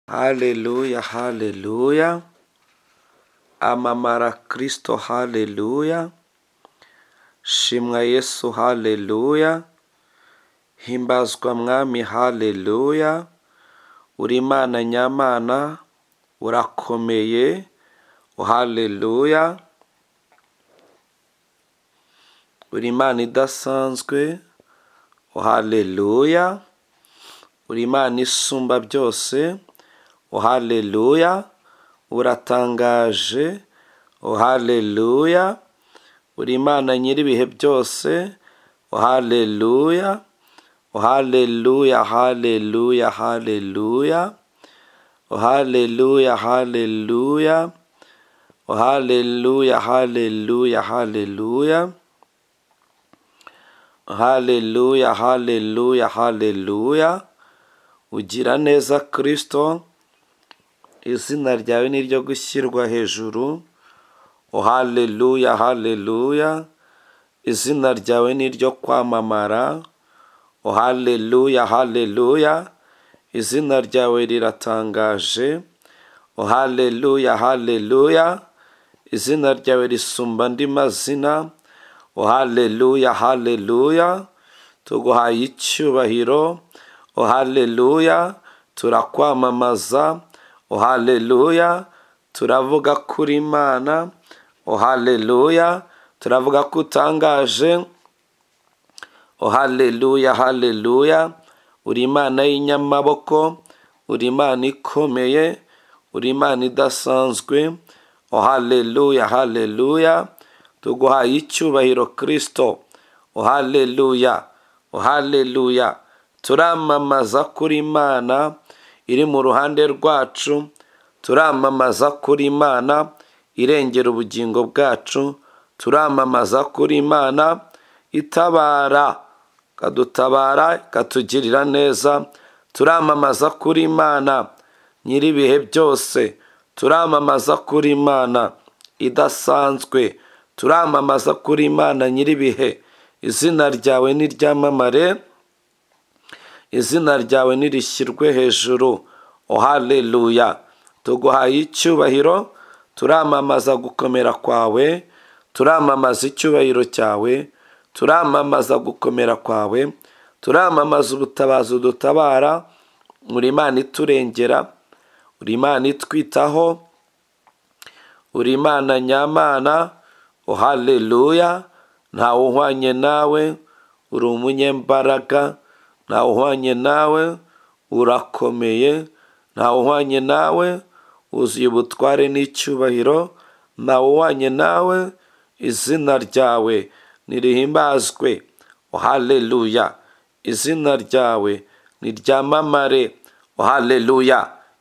Haleluya, haleluya. Amamara Kristo, haleluya. Shimwa Yesu, haleluya. Himbazwa mwami, haleluya. Uri Imana nyamana, urakomeye, haleluya. Uri Imana idasanzwe, haleluya. Uri Imana isumba byose, haleluya. Uratangaje, haleluya. Uri Imana nyir'ibihe byose, haleluya. Haleluya, haleluya, haleluya. Haleluya, haleluya. Haleluya, haleluya, haleluya. Haleluya, haleluya, haleluya. Ugira neza Kristo, izina ryawe ni ryo gushyirwa hejuru. Haleluya, haleluya. Izina ryawe ni ryo kwamamara. Haleluya, haleluya. Izina ryawe riratangaje. Haleluya, haleluya. Izina ryawe risumba andi mazina. Haleluya, haleluya. Tuguhaye icyubahiro. Haleluya. Turakwamamaza. Haleluya. Turavuga kuri Imana. Haleluya. Turavuga ko utangaje. Haleluya, haleluya. Uri Imana y'inyamaboko, uri Imana ikomeye, uri Imana idasanzwe. Haleluya, haleluya. Tuguhaye icyubahiro Kristo. Haleluya, haleluya. Turamamaza kuri Imana iri mu ruhande rwacu. Turamamaza kuri Imana irengera ubugingo bwacu. Turamamaza kuri Imana itabara, kadutabara, ikatugirira neza. Turamamaza kuri Imana nyir'ibihe byose. Turamamaza kuri Imana idasanzwe. Turamamaza kuri Imana nyir'ibihe. Izina ryawe niryamamare, izina ryawe nirishyirwe hejuru. Haleluya. Tuguhaye icyubahiro. Turamamaza gukomera kwawe. Turamamaza icyubahiro cyawe. Turamamaza gukomera kwawe. Turamamaza ubutabazi udutabara. Uri Imana iturengera, uri Imana itwitaho, uri Imana nyamana. Haleluya. Ntawe uhwanye nawe, uri umunyembaraga. Ntawe uhwanye nawe, urakomeye. Ntawe uhwanye nawe, wuzuye ubutware n'icyubahiro. Ntawe uhwanye nawe, izina ryawe nirihimbazwe. Haleluya. Izina ryawe niryamamare. Haleluya.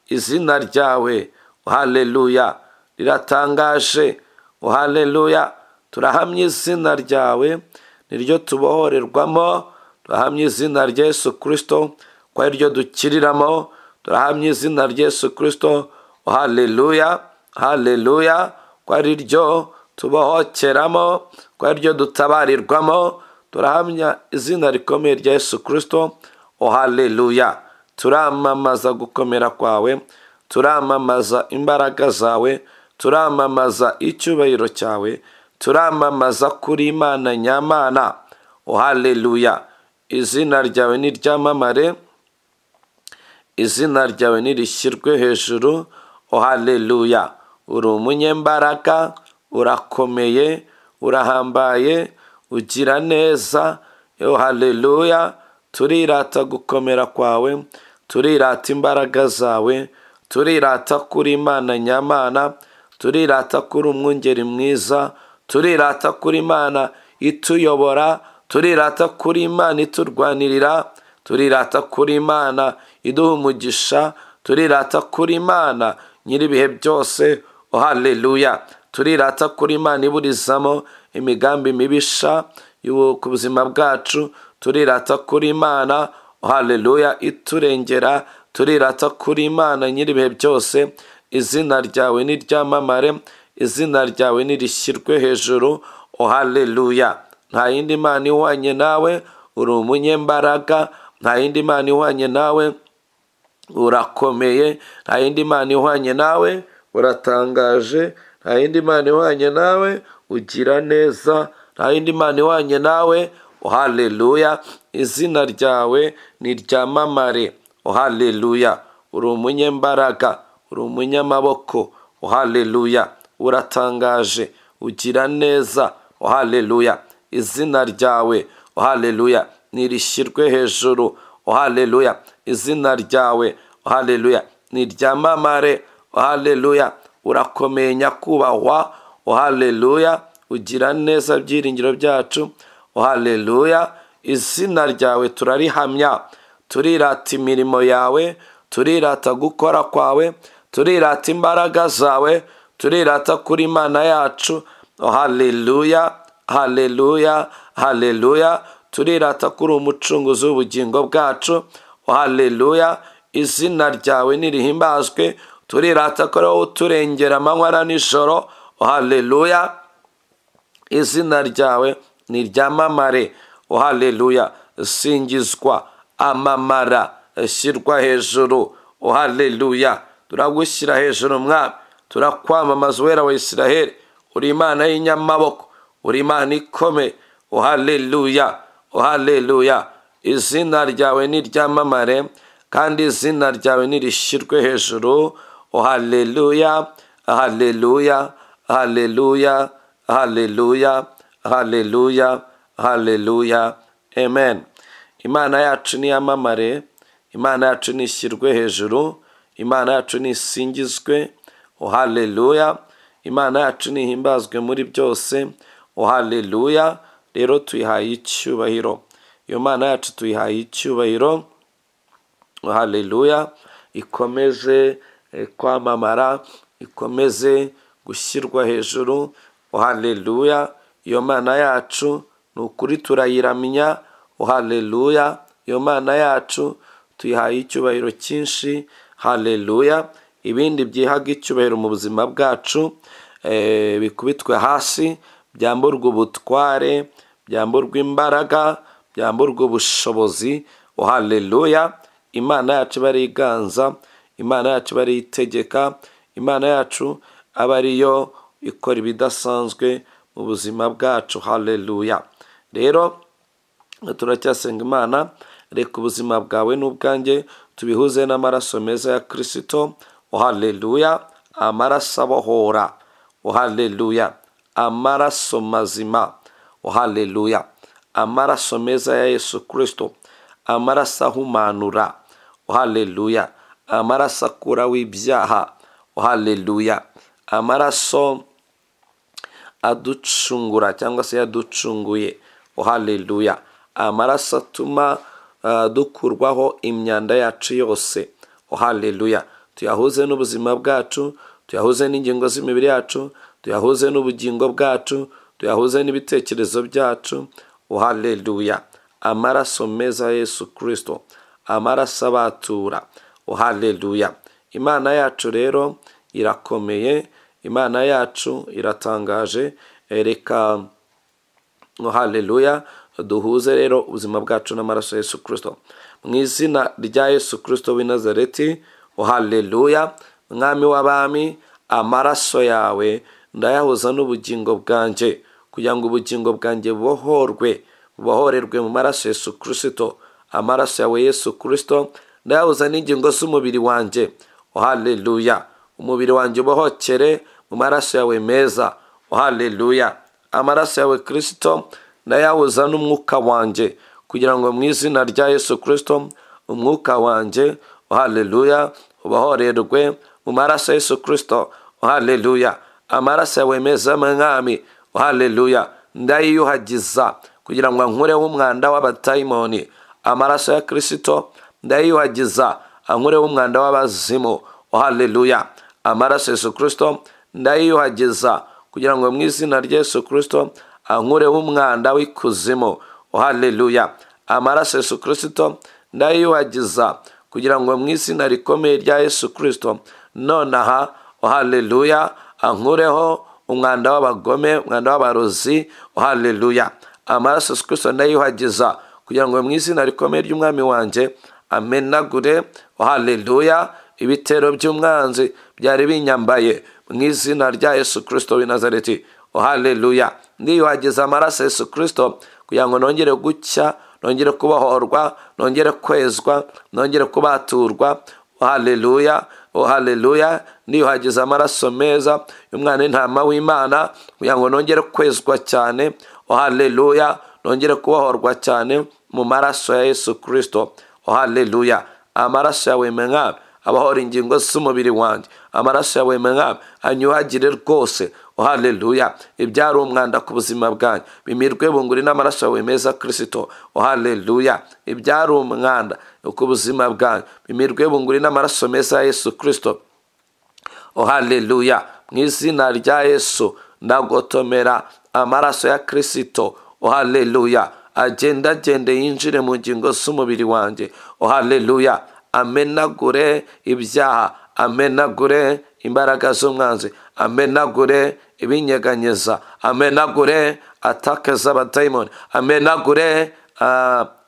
Izina ryawe, haleluya, riratangaje. Haleluya. Turahamya izina ryawe niryo tubohorerwamo. Turahamya izina rya Yesu Kristo ko ari ryo dukiriramo. Turahamya izina rya Yesu Kristo, haleluya, haleluya, ko ari ryo tubohokeramo, ko ari ryo dutabarirwamo. Turahamya izina rikomeye rya Yesu Kristo, haleluya. Turamamaza gukomera kwawe. Turamamaza imbaraga zawe. Turamamaza icyubahiro cyawe. Turamamaza kuri Imana nyamana. Haleluya. Izina ryawe niryamamare, izina ryawe nirishyirwe hejuru. Haleluya. Uri umunyembaraga, urakomeye, urahambaye, ugira neza. Haleluya. Turirata gukomera kwawe. Turirata imbaraga zawe. Turirata kuri Imana nyamana. Turirata kuri umwungeri mwiza. Turirata kuri Imana ituyobora. Turirata kuri Imana iturwanirira. Turirata kuri Imana iduha umugisha. Turirata kuri Imana nyir'ibihe byose. Haleluya. Turirata kuri Imana iburizamo imigambi mibisha ku buzima bwacu. Turirata kuri Imana, haleluya, iturengera. Turirata kuri Imana nyir'ibihe byose. Izina ryawe niryamamare, izina ryawe nirishyirwe hejuru. Haleluya. Nta yindi Mana ihwanye nawe, uri umunyembaraga. Nta yindi Mana ihwanye nawe, urakomeye, nta yindi mana ihwanye nawe, uratangaje, nta yindi mana ihwanye nawe, ugira neza, nta yindi mana ihwanye nawe. Haleluya, izina ryawe niryamamare. Haleluya, uri umunyembaraga, uri umunyamaboko. Haleluya, uratangaje, ugira neza. Haleluya, izina ryawe haleluya nirishyirwe hejuru. Haleluya, izina ryawe haleluya niryamamare. Haleluya, urakomeye nyakubahwa. Haleluya, ugira neza byiringiro byacu. Haleluya, izina ryawe turarihamya, turirata imirimo yawe, turirata gukora kwawe, turirata imbaraga zawe, turirata kuri Imana yacu. Haleluya, haleluya, haleluya, turirata kuri umucunguzi w'ubugingo bwacu. Haleluya, izina ryawe nirihimbazwe, turirata ko wowe uturengera amanywa na nijoro. Haleluya, izina ryawe niryamamare. Haleluya, singizwa, amamara, shyirwa hejuru. Haleluya, turagushyira hejuru mwami, turakwamamaza wera wa Isiraheli. Uri Imana y'inyamaboko, uri Imana ikomeye. Haleluya, haleluya, izina ryawe niryamamare kandi izina ryawe nirishyirwe hejuru. Haleluya, haleluya, haleluya, haleluya, haleluya, haleluya, amen. Imana yacu niyamamare, Imana yacu nishyirwe hejuru, Imana yacu nisingizwe. Haleluya, Imana yacu nihimbazwe muri byose. Haleluya, rero tuyihaye icyubahiro, iyo Mana yacu tuyihaye icyubahiro. Haleluya, ikomeze kwamamara, ikomeze gushyirwa hejuru. Haleluya, iyo Mana yacu ni ukuri turayiramya. Haleluya, iyo Mana yacu tuyihaye icyubahiro cyinshi. Haleluya, ibindi byihaga icyubahiro mu buzima bwacu bikubitwe hasi, byamburwa ubutware, byamburwa imbaraga, byamburwa ubushobozi. Haleluya, Imana yacu iba ari iganza, Imana yacu iba ari itegeka, Imana yacu aba ariyo ikora ibidasanzwe mu buzima bwacu. Haleluya, rero turacyasenga Imana, reka ubuzima bwawe n'ubwanjye tubihuze n'amaraso meza ya Kristo. Haleluya, amaraso abohora. Haleluya, amaraso mazima. Haleluya, amaraso meza ya Yesu Kristo, amaraso ahumanura. Haleluya, amaraso akuraho ibyaha. Haleluya, amaraso aducungura cyangwa se yaducunguye. Haleluya, amaraso atuma dukurwaho imyanda yacu yose. Haleluya, tuyahuze n'ubuzima bwacu, tuyahuze n'ingingo z'imibiri yacu, tuyahuze n'ubugingo bwacu, tuyahuze n'ibitekerezo byacu. Haleluya, amaraso meza Yesu Kristo, amaraso abatura. Haleluya, Imana yacu rero irakomeye, Imana yacu iratangaje. Reka haleluya duhuze rero ubuzima bwacu n'amaraso Yesu Kristo mu izina rya Yesu Kristo w'i Nazareti. Haleluya, mwami w'abami, amaraso yawe ndayahuza n'ubugingo bwanjye kugira ngo ubugingo bwanjye bubohorerwe mu maraso Yesu Kristo. Amaraso yawe Yesu Kristo ndayahuza n'ingingo z'umubiri wanjye. Haleluya, umubiri wanjye ubohokere mu maraso yawe meza. Haleluya, amaraso yawe Kristo ndayahuza n'umwuka wanjye kugira ngo mu izina rya Yesu Kristo umwuka wanjye haleluya ubohorerwe mu maraso Yesu Kristo. Haleluya, amaraso yawe meza mwami. Haleluya, ndayiyuhagiza kugira ngo ankureho umwanda w'abadayimoni. Amaraso ya Kristo ndayiyuhagiza ankureho umwanda w'abazimu. Haleluya, amaraso Yesu Kristo ndayiyuhagiza kugira ngo mu izina rya Yesu Kristo ankureho umwanda w'ikuzimu. Haleluya, amaraso Yesu Kristo ndayiyuhagiza kugira ngo mu izina rikomeye rya Yesu Kristo nonaha haleluya ankureho umwanda w'abagome, umwanda w'abarozi. Haleluya, amaraso Yesu Kristo ndayiyuhagiza kugira ngo mu izina rikomeye ry'umwami wanjye amenagure haleluya. Ibitero by'umwanzi byari binyambaye mu izina rya Yesu Kristo w'i Nazareti, haleluya. Ndiyuhagiza amaraso ya Yesu Kristo kugira ngo nongere gucya, nongere kubohorwa, nongere kwezwa, nongere kubaturwa, haleluya, haleluya. Ndiyuhagiza amaraso meza y'umwana w'intama w'Imana kugira ngo nongere kwezwa cyane, haleluya, nongere kubohorwa cyane mu maraso ya Yesu Kristo, haleluya. Amaraso yawe Mwami abahora ingingo z'umubiri wanjye, amaraso yawe Mwami anyuhagire rwose, haleluya. Ibyari umwanda ku buzima bwanjye bimirwe bunguri n'amaraso yawe meza Kristo, haleluya. Ibyari umwanda ku buzima bwanjye bimirwe bunguri n'amaraso meza ya Yesu Kristo, haleluya. Mu izina rya Yesu ndagotomera amaraso ya Kristo, haleluya. Agenda yinjire mu ngingo z'umubiri wanjye, haleluya. Amenagure ibyaha, amenagure imbaraga z'umwanzi, amenagure ibinyeganyeza, amenagure atake z'abadayimoni, amenagure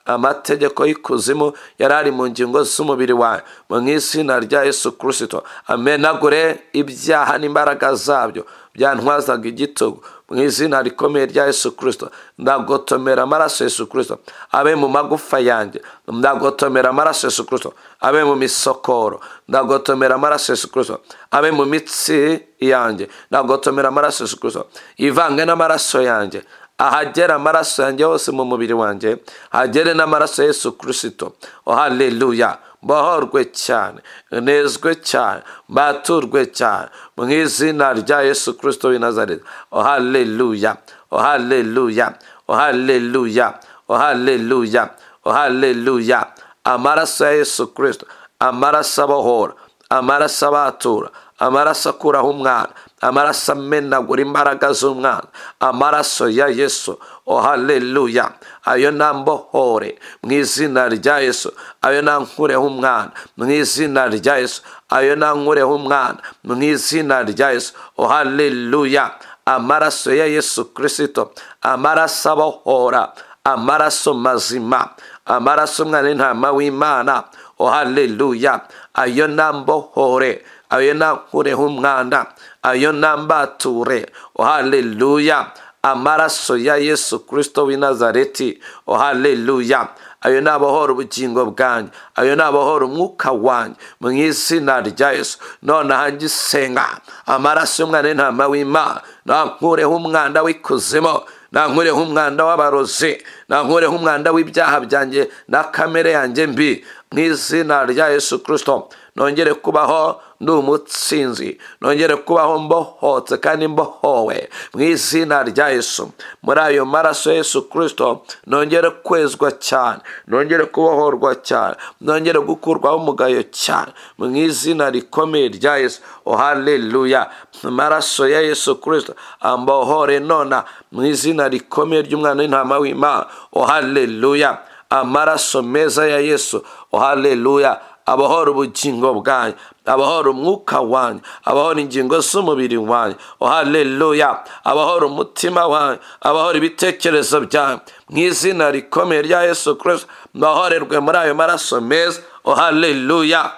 amategeko y'ikuzimu yari ari mu ngingo z'umubiri wawe mu izina rya Yesu Kristo. Amenagure ibyaha n'imbaraga zabyo byantwazaga igitugu mu izina rikomeye rya Yesu Kristo. Ndagotomera amaraso ya Yesu Kristo abe mu magufa yanjye, ndagotomera amaraso ya Yesu Kristo abe mu misokoro, ndagotomera amaraso ya Yesu Kristo abe mu mitsi yanjye, ndagotomera amaraso ya Yesu Kristo ivange n'amaraso yanjye, ahagera amaraso yanjye hose mu mubiri wanjye hagere n'amaraso ya Yesu Kristo, haleluya. Mbohorwe cyane, nezwe cyane, mbaturwe cyane mu izina rya Yesu Kristo w'i Nazareti, haleluya, haleluya, haleluya, haleluya, haleluya. Amaraso ya Yesu Kristo, amaraso abohora, amaraso abatura, amaraso akuraho umwana, amaraso amenagura imbaraga z'umwana, amaraso ya Yesu, haleluya. Ayo nambohore mu izina rya Yesu, ayo nankureho umwana mu izina rya Yesu, ayo nankureho umwana mu izina rya Yesu, haleluya. Amaraso ya Yesu Kristo, amaraso abohora, amaraso mazima, amaraso umwana w'intama w'Imana, haleluya. Ayo nambohore, ayo nankureho umwana, ayo nambature, haleluya. Amaraso ya Yesu Kristo w'i Nazareti, haleluya. Ayo nabohora ubugingo bwanjye, ayo nabohora umwuka wanjye mu izina rya Yesu. None hangisenga amaraso y'umwana w'intama w'Imana, nankureho umwanda w'ikuzimu, nankureho umwanda w'abarozi, nankureho umwanda w'ibyaha byanjye na kamere yanjye mbi mu izina rya Yesu Kristo. Nongere kubaho ndi umutsinzi, nongere kubaho mbohotse kandi mbohowe mu izina rya Yesu. Muri ayo maraso ya Yesu Kristo nongere kwezwa cyane, nongere kubohorwa cyane, nongere gukurwaho umugayo cyane mu izina rikomeye rya Yesu, haleluya. Amaraso ya Yesu Kristo ambohore nona mu izina rikomeye ry'umwana w'intama w'Imana, haleluya. Amaraso meza ya Yesu, haleluya, abohora ubugingo bwanjye, abohora umwuka wanjye, abohora ingingo z'umubiri wanjye, haleluya. Abohora umutima wanjye, abohora ibitekerezo byanjye mu izina rikomeye rya Yesu Kristo, mbohorerwe muri ayo maraso meza, haleluya,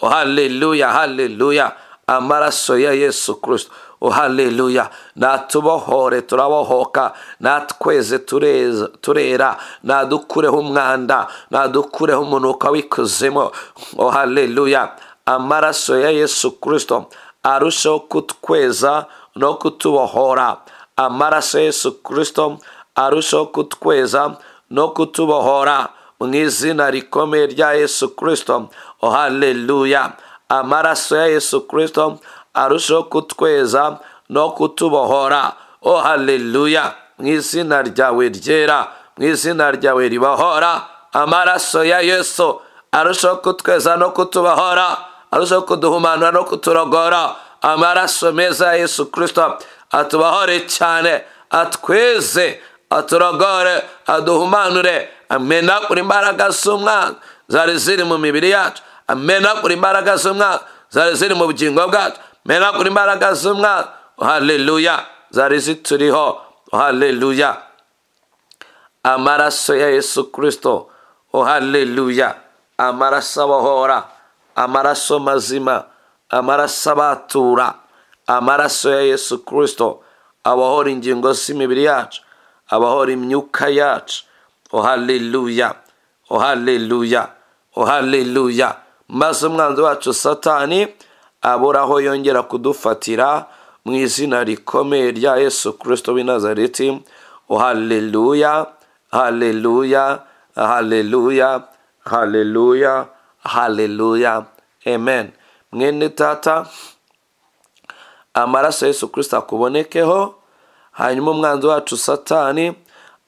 haleluya, haleluya. Amaraso ya Yesu Kristo, haleluya. Natubohore turabohoka, natweze turera, nadukureho umwanda, nadukureho umunuka w'ikuzimu, haleluya. Amaraso ya Yesu Kristo arushaho kutweza no kutubohora, amaraso ya Yesu Kristo arushaho kutweza no kutubohora mu izina rikomeye rya Yesu Kristo, haleluya. Amaraso ya Yesu Kristo arushaho kutweza no kutubohora, haleluya. Mu izina ryawe ryera, mu izina ryawe ribohora, amaraso ya Yesu arushaho kutweza no kutubohora, arushaho kuduhumanura no kuturogora. Amaraso meza ya Yesu Kristo atubohore cyane, atweze, aturogore, aduhumanure, amenagure imbaraga z'umwanzi zari ziri mu mibiri yacu, amenagure imbaraga z'umwanzi zari ziri mu bugingo bwacu, amenagure imbaraga z'umwanzi, haleluya, zari zituriho, haleluya. Amaraso ya Yesu Kristo, haleluya. Amaraso abohora, amaraso mazima, amaraso abatura, amaraso ya Yesu Kristo abohora ingingo z'imibiri yacu, abohora imyuka yacu. Haleluya, haleluya, haleluya. Maze umwanzi wacu Satani abura aho yongera kudufatira mu izina rikomeye rya Yesu Kristo w'i Nazareti. Haleluya, haleluya, haleluya, haleluya, haleluya, amen. Mwene tata, amaraso ya Yesu Kristo akubonekeho, hanyuma umwanzi wacu Satani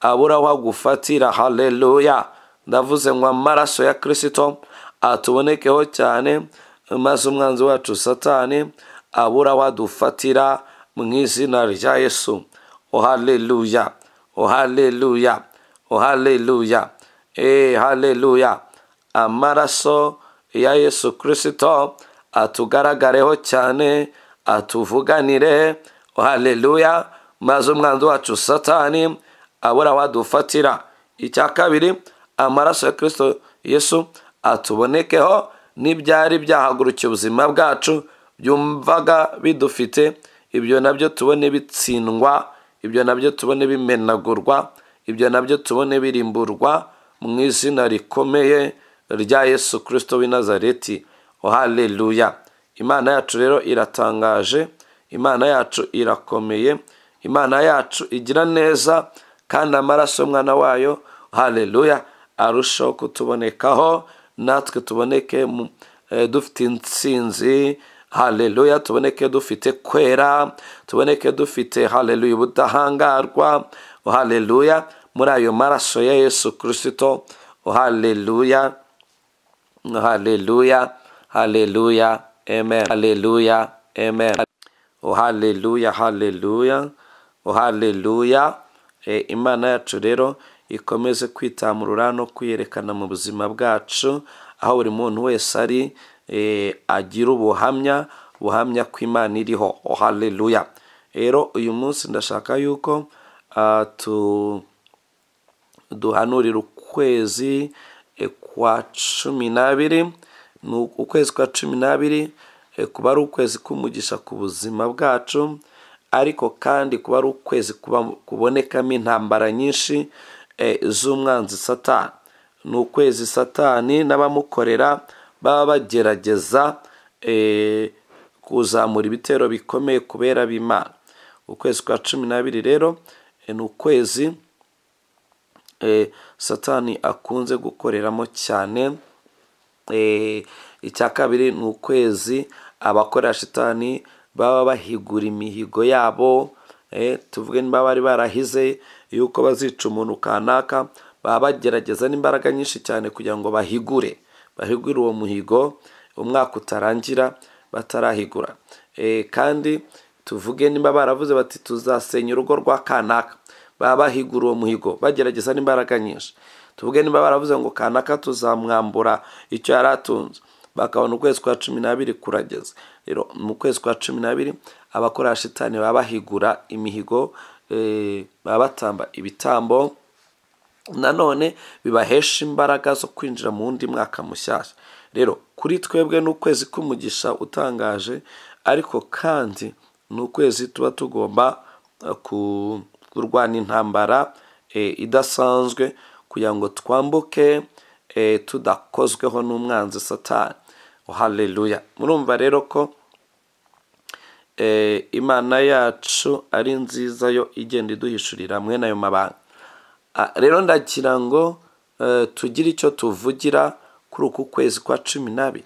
abura aho agufatira. Haleluya. Ndavuze ngo amaraso ya Kristo atubonekeho cyane, maze umwanzi wacu Satani abura aho adufatira mu izina rya Yesu. Haleluya, haleluya, haleluya, haleluya. Amaraso ya Yesu Kristo atugaragareho cyane, atuvuganire. Haleluya. Maze umwanzi wacu Satani abura aho adufatira. Icya kabiri, amaraso ya Kristo Yesu atubonekeho n'ibyari byahagurukiye ubuzima bwacu byumvaga bidufite, ibyo nabyo tubone bitsindwa, ibyo nabyo tubone bimenagurwa, ibyo nabyo tubone birimburwa mu izina rikomeye rya Yesu Kristo w'i Nazareti. Haleluya. Imana yacu rero iratangaje, Imana yacu irakomeye, Imana yacu igira neza, kandi amaraso y'umwana wayo, haleluya, arushaho kutubonekaho, natwe tuboneke dufite intsinzi. Haleluya. Tuboneke dufite kwera, tuboneke dufite haleluya ubudahangarwa. Haleluya. Muri ayo maraso ya Yesu Kristo. Haleluya, haleluya, haleluya, amen. Haleluya, amen. Haleluya, haleluya, haleluya. Imana yacu rero ikomeze kwitamurura no kwiyerekana mu buzima bwacu, aho buri muntu wese ari agira ubuhamya ko Imana iriho. Haleluya. Rero uyu munsi ndashaka yuko duhanurira ukwezi kwa 12. Ukwezi kwa 12 kuba ari ukwezi k'umugisha ku buzima bwacu, ariko kandi kuba ari ukwezi kubonekamo intambara nyinshi z'umwanzi Satani. Ni ukwezi Satani n'abamukorera baba bagerageza kuzamura ibitero bikomeye kubera b'Imana. Ukwezi kwa 12 rero ni ukwezi Satani akunze gukoreramo cyane. Icya kabiri, ni ukwezi abakorera Satani baba bahigura imihigo yabo. Tuvuge niba bari barahize yuko bazica umuntu kanaka, baba bagerageza n'imbaraga nyinshi cyane kugira ngo bahigure uwo muhigo, umwaka utarangira batarahigura. Kandi tuvuge niba baravuze bati tuzasenya urugo rwa kanaka, baba bahigura uwo muhigo bagerageza n'imbaraga nyinshi. Tuvuge niba baravuze ngo kanaka tuzamwambura icyo yaratunze, bakabona ukwezi kwa 12 kurageze. Rero mu kwezi kwa 12 abakora Satani baba bahigura imihigo, baba batamba ibitambo, nanone bibahesha imbaraga zo kwinjira mu wundi mwaka mushyashya. Rero kuri twebwe ni ukwezi k'umugisha utangaje, ariko kandi ni ukwezi tuba tugomba kurwana intambara idasanzwe kugira ngo twambuke tudakozweho n'umwanzi Satani. Haleluya. Murumva rero ko Imana yacu ari nziza, yo igenda iduhishurira mwene ayo mabanga. Rero ndagira ngo tugire icyo tuvugira kuri uku kwezi kwa 12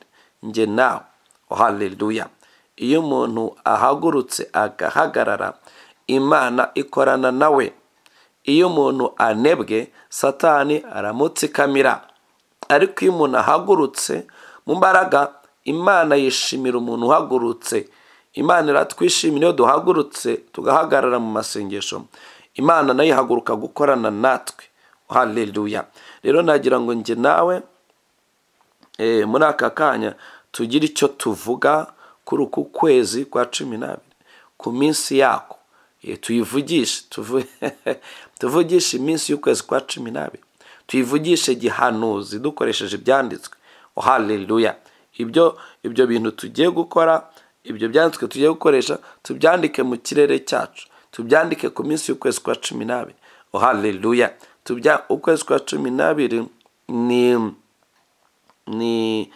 nge nawe. Haleluya. Iyo umuntu ahagurutse agahagarara, Imana ikorana nawe. Iyo umuntu anebwe, Satani aramutsikamira. Ariko iyo umuntu ahagurutse mu mbaraga, Imana yishimira umuntu uhagurutse. Imana iratwishimira iyo duhagurutse tugahagarara mu masengesho. Imana nayo ihaguruka gukorana natwe. Haleluya. Rero nagira ngo nge nawe muri aka kanya tugire icyo tuvuga kuri uku kwezi kwa 12, ku minsi yako. Tuyivugishe, tuvugishe iminsi y'ukwezi kwa 12. tuyivugishe gihanuzi dukoresheje ibyanditswe. Haleluya. Ibyo bintu tugiye gukora, ibyo byanditswe tugiye gukoresha, tubyandike mu kirere cyacu, tubyandike ku minsi y'ukwezi kwa 12. Haleluya. Ukwezi kwa 12 ni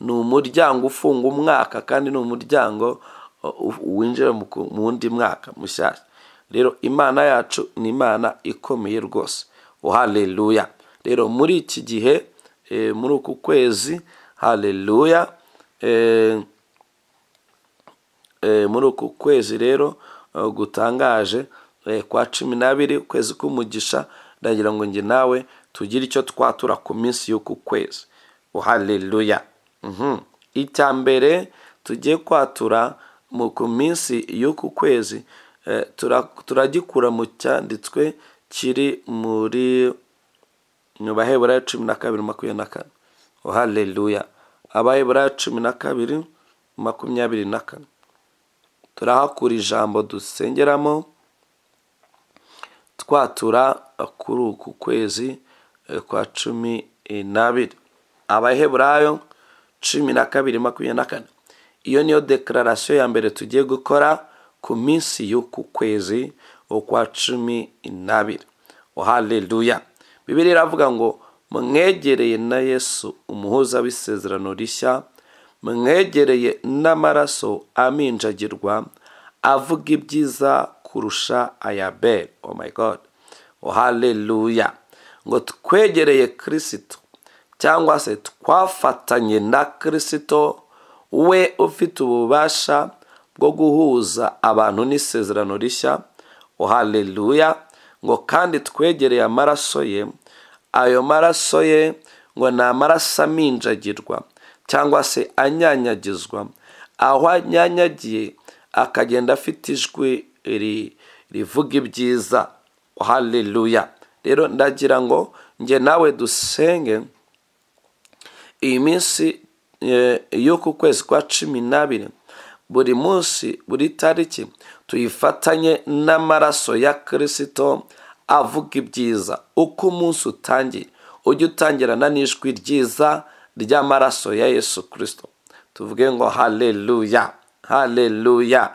umuryango ufunga umwaka, kandi ni umuryango winjira mu wundi mwaka mushyashya. Rero Imana yacu ni Imana ikomeye rwose. Haleluya. Rero muri iki gihe, muri uku kwezi, haleluya, muri uku kwezi rero gutangaje kwa 12, ukwezi k'umugisha, ndagira ngo nge nawe tugire icyo twatura ku minsi y'uku kwezi. Haleluya. Icya mbere tugiye kwatura ku minsi y'uku kwezi, turagikura mu cyanditswe kiri muri Abaheburayo 12:24. Haleluya. Abaheburayo 12:24. Turahakura ijambo dusengeramo twatura kuri uku kwezi kwa 12. Abaheburayo 12:24. Iyo niyo declaration ya mbere tugiye gukora ku minsi y'uku kwezi kwa 12. Haleluya. Bibiliya iravuga ngo mwegereye na Yesu umuhuza w'isezerano rishya, mwegereye n'amaraso aminjagirwa avuga ibyiza kurusha ayabel. Oh my God. Haleluya. Ngo twegereye Kristo, cyangwa se twafatanye na Kristo, we ufite ububasha bwo guhuza abantu n'isezerano rishya. Haleluya. Ngo kandi twegereye amaraso ye, ayo maraso ye ngo ni amaraso aminjagirwa cyangwa se anyanyagizwa, aho anyanyagiye akagenda afite ijwi rivuga ibyiza. Haleluya. Rero ndagira ngo nge nawe dusenge iyi minsi y'uku kwezi kwa 12, buri munsi, buri tariki tuyifatanye n'amaraso ya Kristo avuga ibyiza. Uko umunsi utangiye, ujye utangirana n'ijwi ryiza ry'amaraso ya Yesu Kristo. Tuvuge ngo haleluya, haleluya.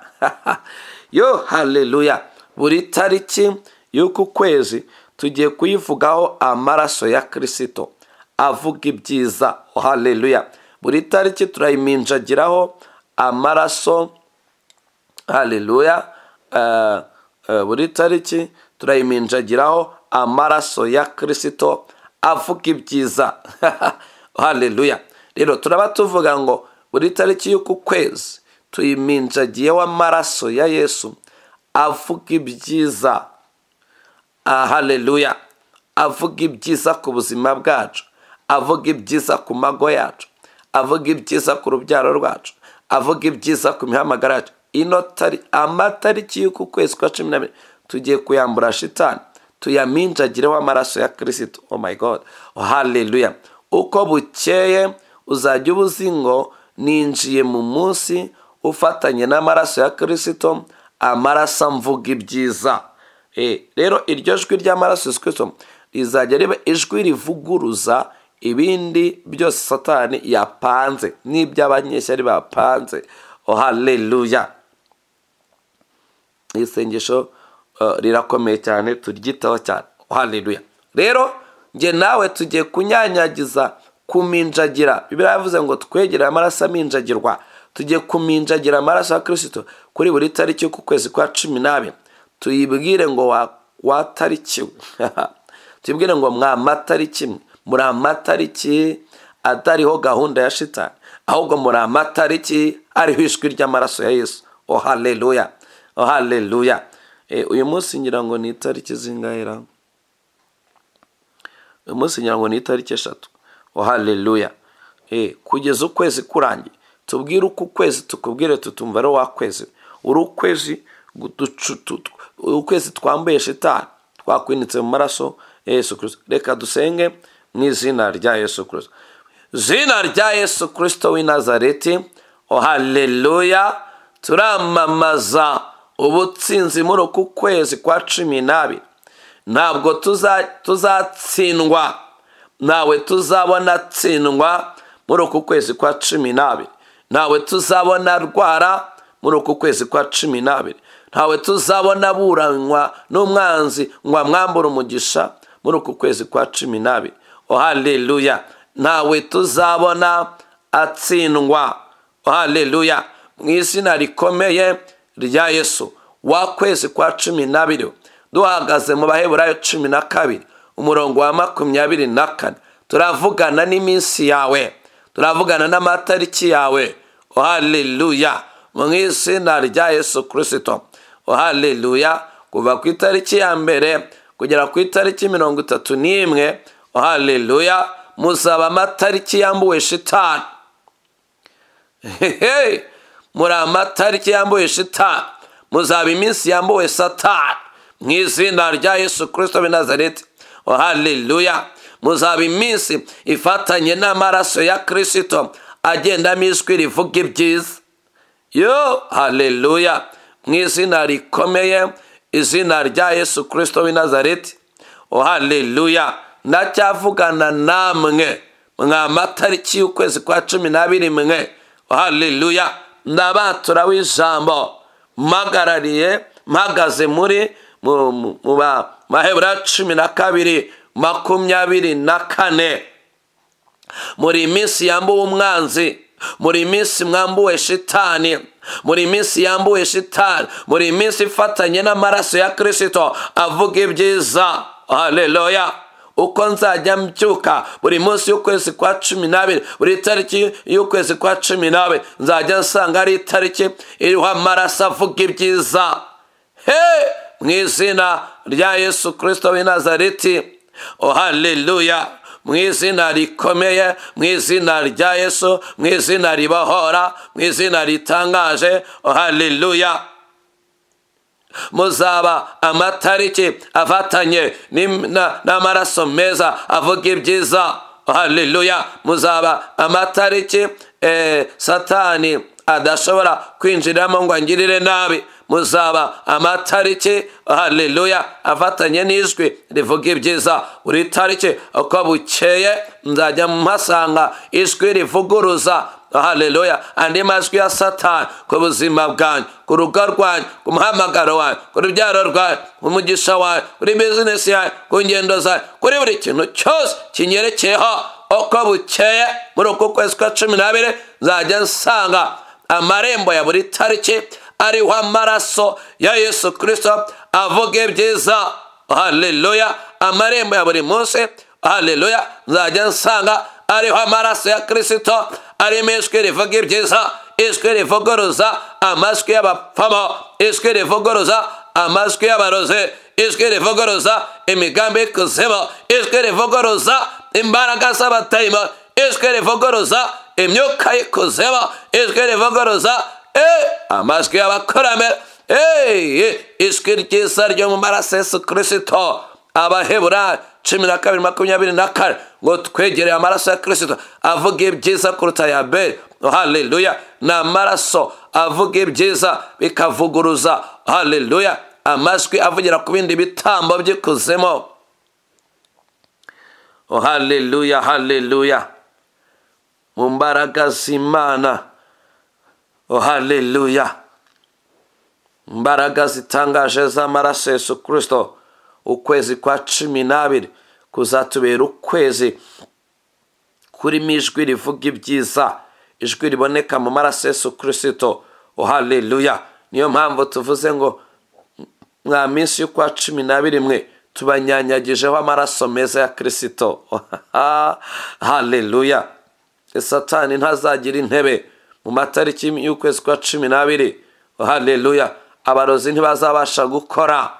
Haleluya. Buri tariki y'uku kwezi tugiye kuyivugaho amaraso ya Kristo avuga ibyiza. Haleluya. Buri tariki turayiminjagiraho amaraso. Haleluya. Buri tariki turayiminjagiraho amaraso ya Kristo avuga ibyiza. Haleluya. Rero turaba tuvuga ngo buri tariki y'uku kwezi tuyiminjagiyeho amaraso ya Yesu avuga ibyiza. Haleluya. Avuga ibyiza ku buzima bwacu, avuga ibyiza ku mago yacu, avuga ibyiza ku rubyaro rwacu, avuga ibyiza ku mihamagara yacu. Amatariki y'uku kwezi kwa 12 tugiye kuyambura shitani, tuyaminjagireho amaraso ya Kristo. Oh my God. Haleluya. Uko bukeye uzajya ubuzi ngo ninjiye mu munsi ufatanye n'amaraso ya Kristo, amaraso mvuga ibyiza. Rero iryo jwi ry'amaraso ya Kristo rizajya riba ijwi rivuguruza ibindi byose Satani yapanze n'iby'abanyeshyari bapanze. Haleluya. Isengesho rirakomeye cyane, turyitaho cyane. Haleluya. Rero nge nawe tugiye kunyanyagiza, kuminjagira. Bibiliya yavuze ngo twegere amaraso aminjagirwa. Tugiye kuminjagira amaraso ya Kristo kuri buri tariki y'uku kwezi kwa 12. Tuyibwire ngo watarikiwe. Tuyibwire ngo mwamatariki, muri amatariki atariho gahunda ya shitani, ahubwo muri amatariki ariho ijwi ry'amaraso ya Yesu. Haleluya. Haleluya. Uyu munsi ngira ngo ni itariki zingahera. Uyu munsi ngira ngo ni itariki 3. Haleluya. Kugeza ukwezi kurangiye, tubwire uko ukwezi tukubwire tutumva ro wakwezi. Ukwezi twambaye shitani, twakwinitse mu maraso ya Yesu Kristo. Reka dusenge mu izina rya Yesu Kristo. Zina rya Yesu Kristo w'i Nazareti. Haleluya. Turamamaza ubutsinzi muri uku kwezi kwa 12. ntabwo tuzatsindwa, ntawe tuzabona atsindwa muri uku kwezi kwa 12, ntawe tuzabona arwara muri uku kwezi kwa 12, ntawe tuzabona aburanywa n'umwanzi ngo amwambure umugisha muri uku kwezi kwa 12. Haleluya! ntawe tuzabona atsindwa. Haleluya! mu izina rikomeye rya Yesu. Wakwezi kwa 12 duhagaze mu Baheburayo 12 umurongo wa 24, turavugana n'iminsi yawe, turavugana n'amatariki yawe. Haleluya! mu izina rya Yesu Kristo. Haleluya! kuva ku itariki ya mbere kugera ku itariki 31. Haleluya! muzaba amatariki yambuwe shitani. muri amatariki yambuwe shitani, muzaba iminsi yambuwe satani mu izina rya Yesu Kristo w'i Nazareti. Haleluya! muzaba iminsi ifatanye n'amaraso ya Kristo agendamo ijwi rivuga ibyiza. Haleluya! mu izina rikomeye, izina rya Yesu Kristo w'i Nazareti. Haleluya! ndacyavugana namwe mwa matariki y'ukwezi kwa 12 mwe. Haleluya! ndabatura w'ijambo mpagaze muri mu Baheburayo 12:24. muri iminsi yambuwe umwanzi, muri iminsi mwambuwe shitani, muri iminsi yambuwe shitani, muri iminsi ifatanye n'amaraso ya Kristo avuga ibyiza. Haleluya! uko nzajya mbyuka buri munsi y'ukwezi kwa 12, buri tariki y'ukwezi kwa 12 nzajya nsanga ari itariki iriho amaraso avuga ibyiza. mu izina rya Yesu Kristo w'i Nazareti. Haleluya! mu izina rikomeye, mu izina rya Yesu, mu izina ribahora, mu izina ritangaje. Haleluya! muzaba amatariki afatanye n'amaraso meza avuga ibyiza. Haleluya! muzaba amatariki satani adashobora kwinjiramo ngo angirire nabi. muzaba amatariki, haleluya, afatanye n'ijwi rivuga ibyiza. buri tariki uko bukeye nzajya mpasanga ijwi rivuguruza, haleluya, andi majwi ya satani ku buzima bwanyu, ku rugo rwanyu, ku muhamagaro wanyu, ku rubyaro rwanyu, ku mugisha wanyu, kuri bizinesi yanyu, ku ngendo zanyu, kuri buri kintu cyose kinyerekeyeho. uko bukeye muri uku kwezi kwa 12 nzajya nsanga amarembo ya buri tariki ariho amaraso ya Yesu Kristo avuga ibyiza. Haleluya! amarembo ya buri munsi, haleluya, nzajya nsanga ariho amaraso ya Kristo arimo ijwi rivuga ibyiza, ijwi rivuguruza amajwi y'abapfumu, ijwi rivuguruza amajwi y'abarozi, ijwi rivuguruza imigambi y'ikuzimu, ijwi rivuguruza imbaraga z'abadayimoni, ijwi rivuguruza imyuka y'ikuzimu, ijwi rivuguruza amajwi y'abakurambere, ijwi ryiza ryo mu maraso ya Yesu Kristo. Abaheburayo 12:24 ngo twegereye amaraso ya Kristo avuga ibyiza kuruta ya Abeli. Haleluya! ni amaraso avuga ibyiza bikavuguruza, haleluya, amajwi avugira ku bindi bitambo by'ikuzimu. Haleluya! haleluya! mu mbaraga z'Imana. Haleluya! imbaraga zitangaje z'amaraso Yesu Kristo. ukwezi kwa 12 kuzatubera ukwezi kurimo ijwi rivuga ibyiza, ijwi riboneka mu maraso Yesu Kristo. Haleluya! niyo mpamvu tuvuze ngo mwa minsi y'ukwa 12 mwe tubanyanyagijeho amaraso meza ya Kristo. Haleluya! Satani ntazagira intebe mu matariki y'ukwezi kwa 12. Haleluya! abarozi ntibazabasha gukora.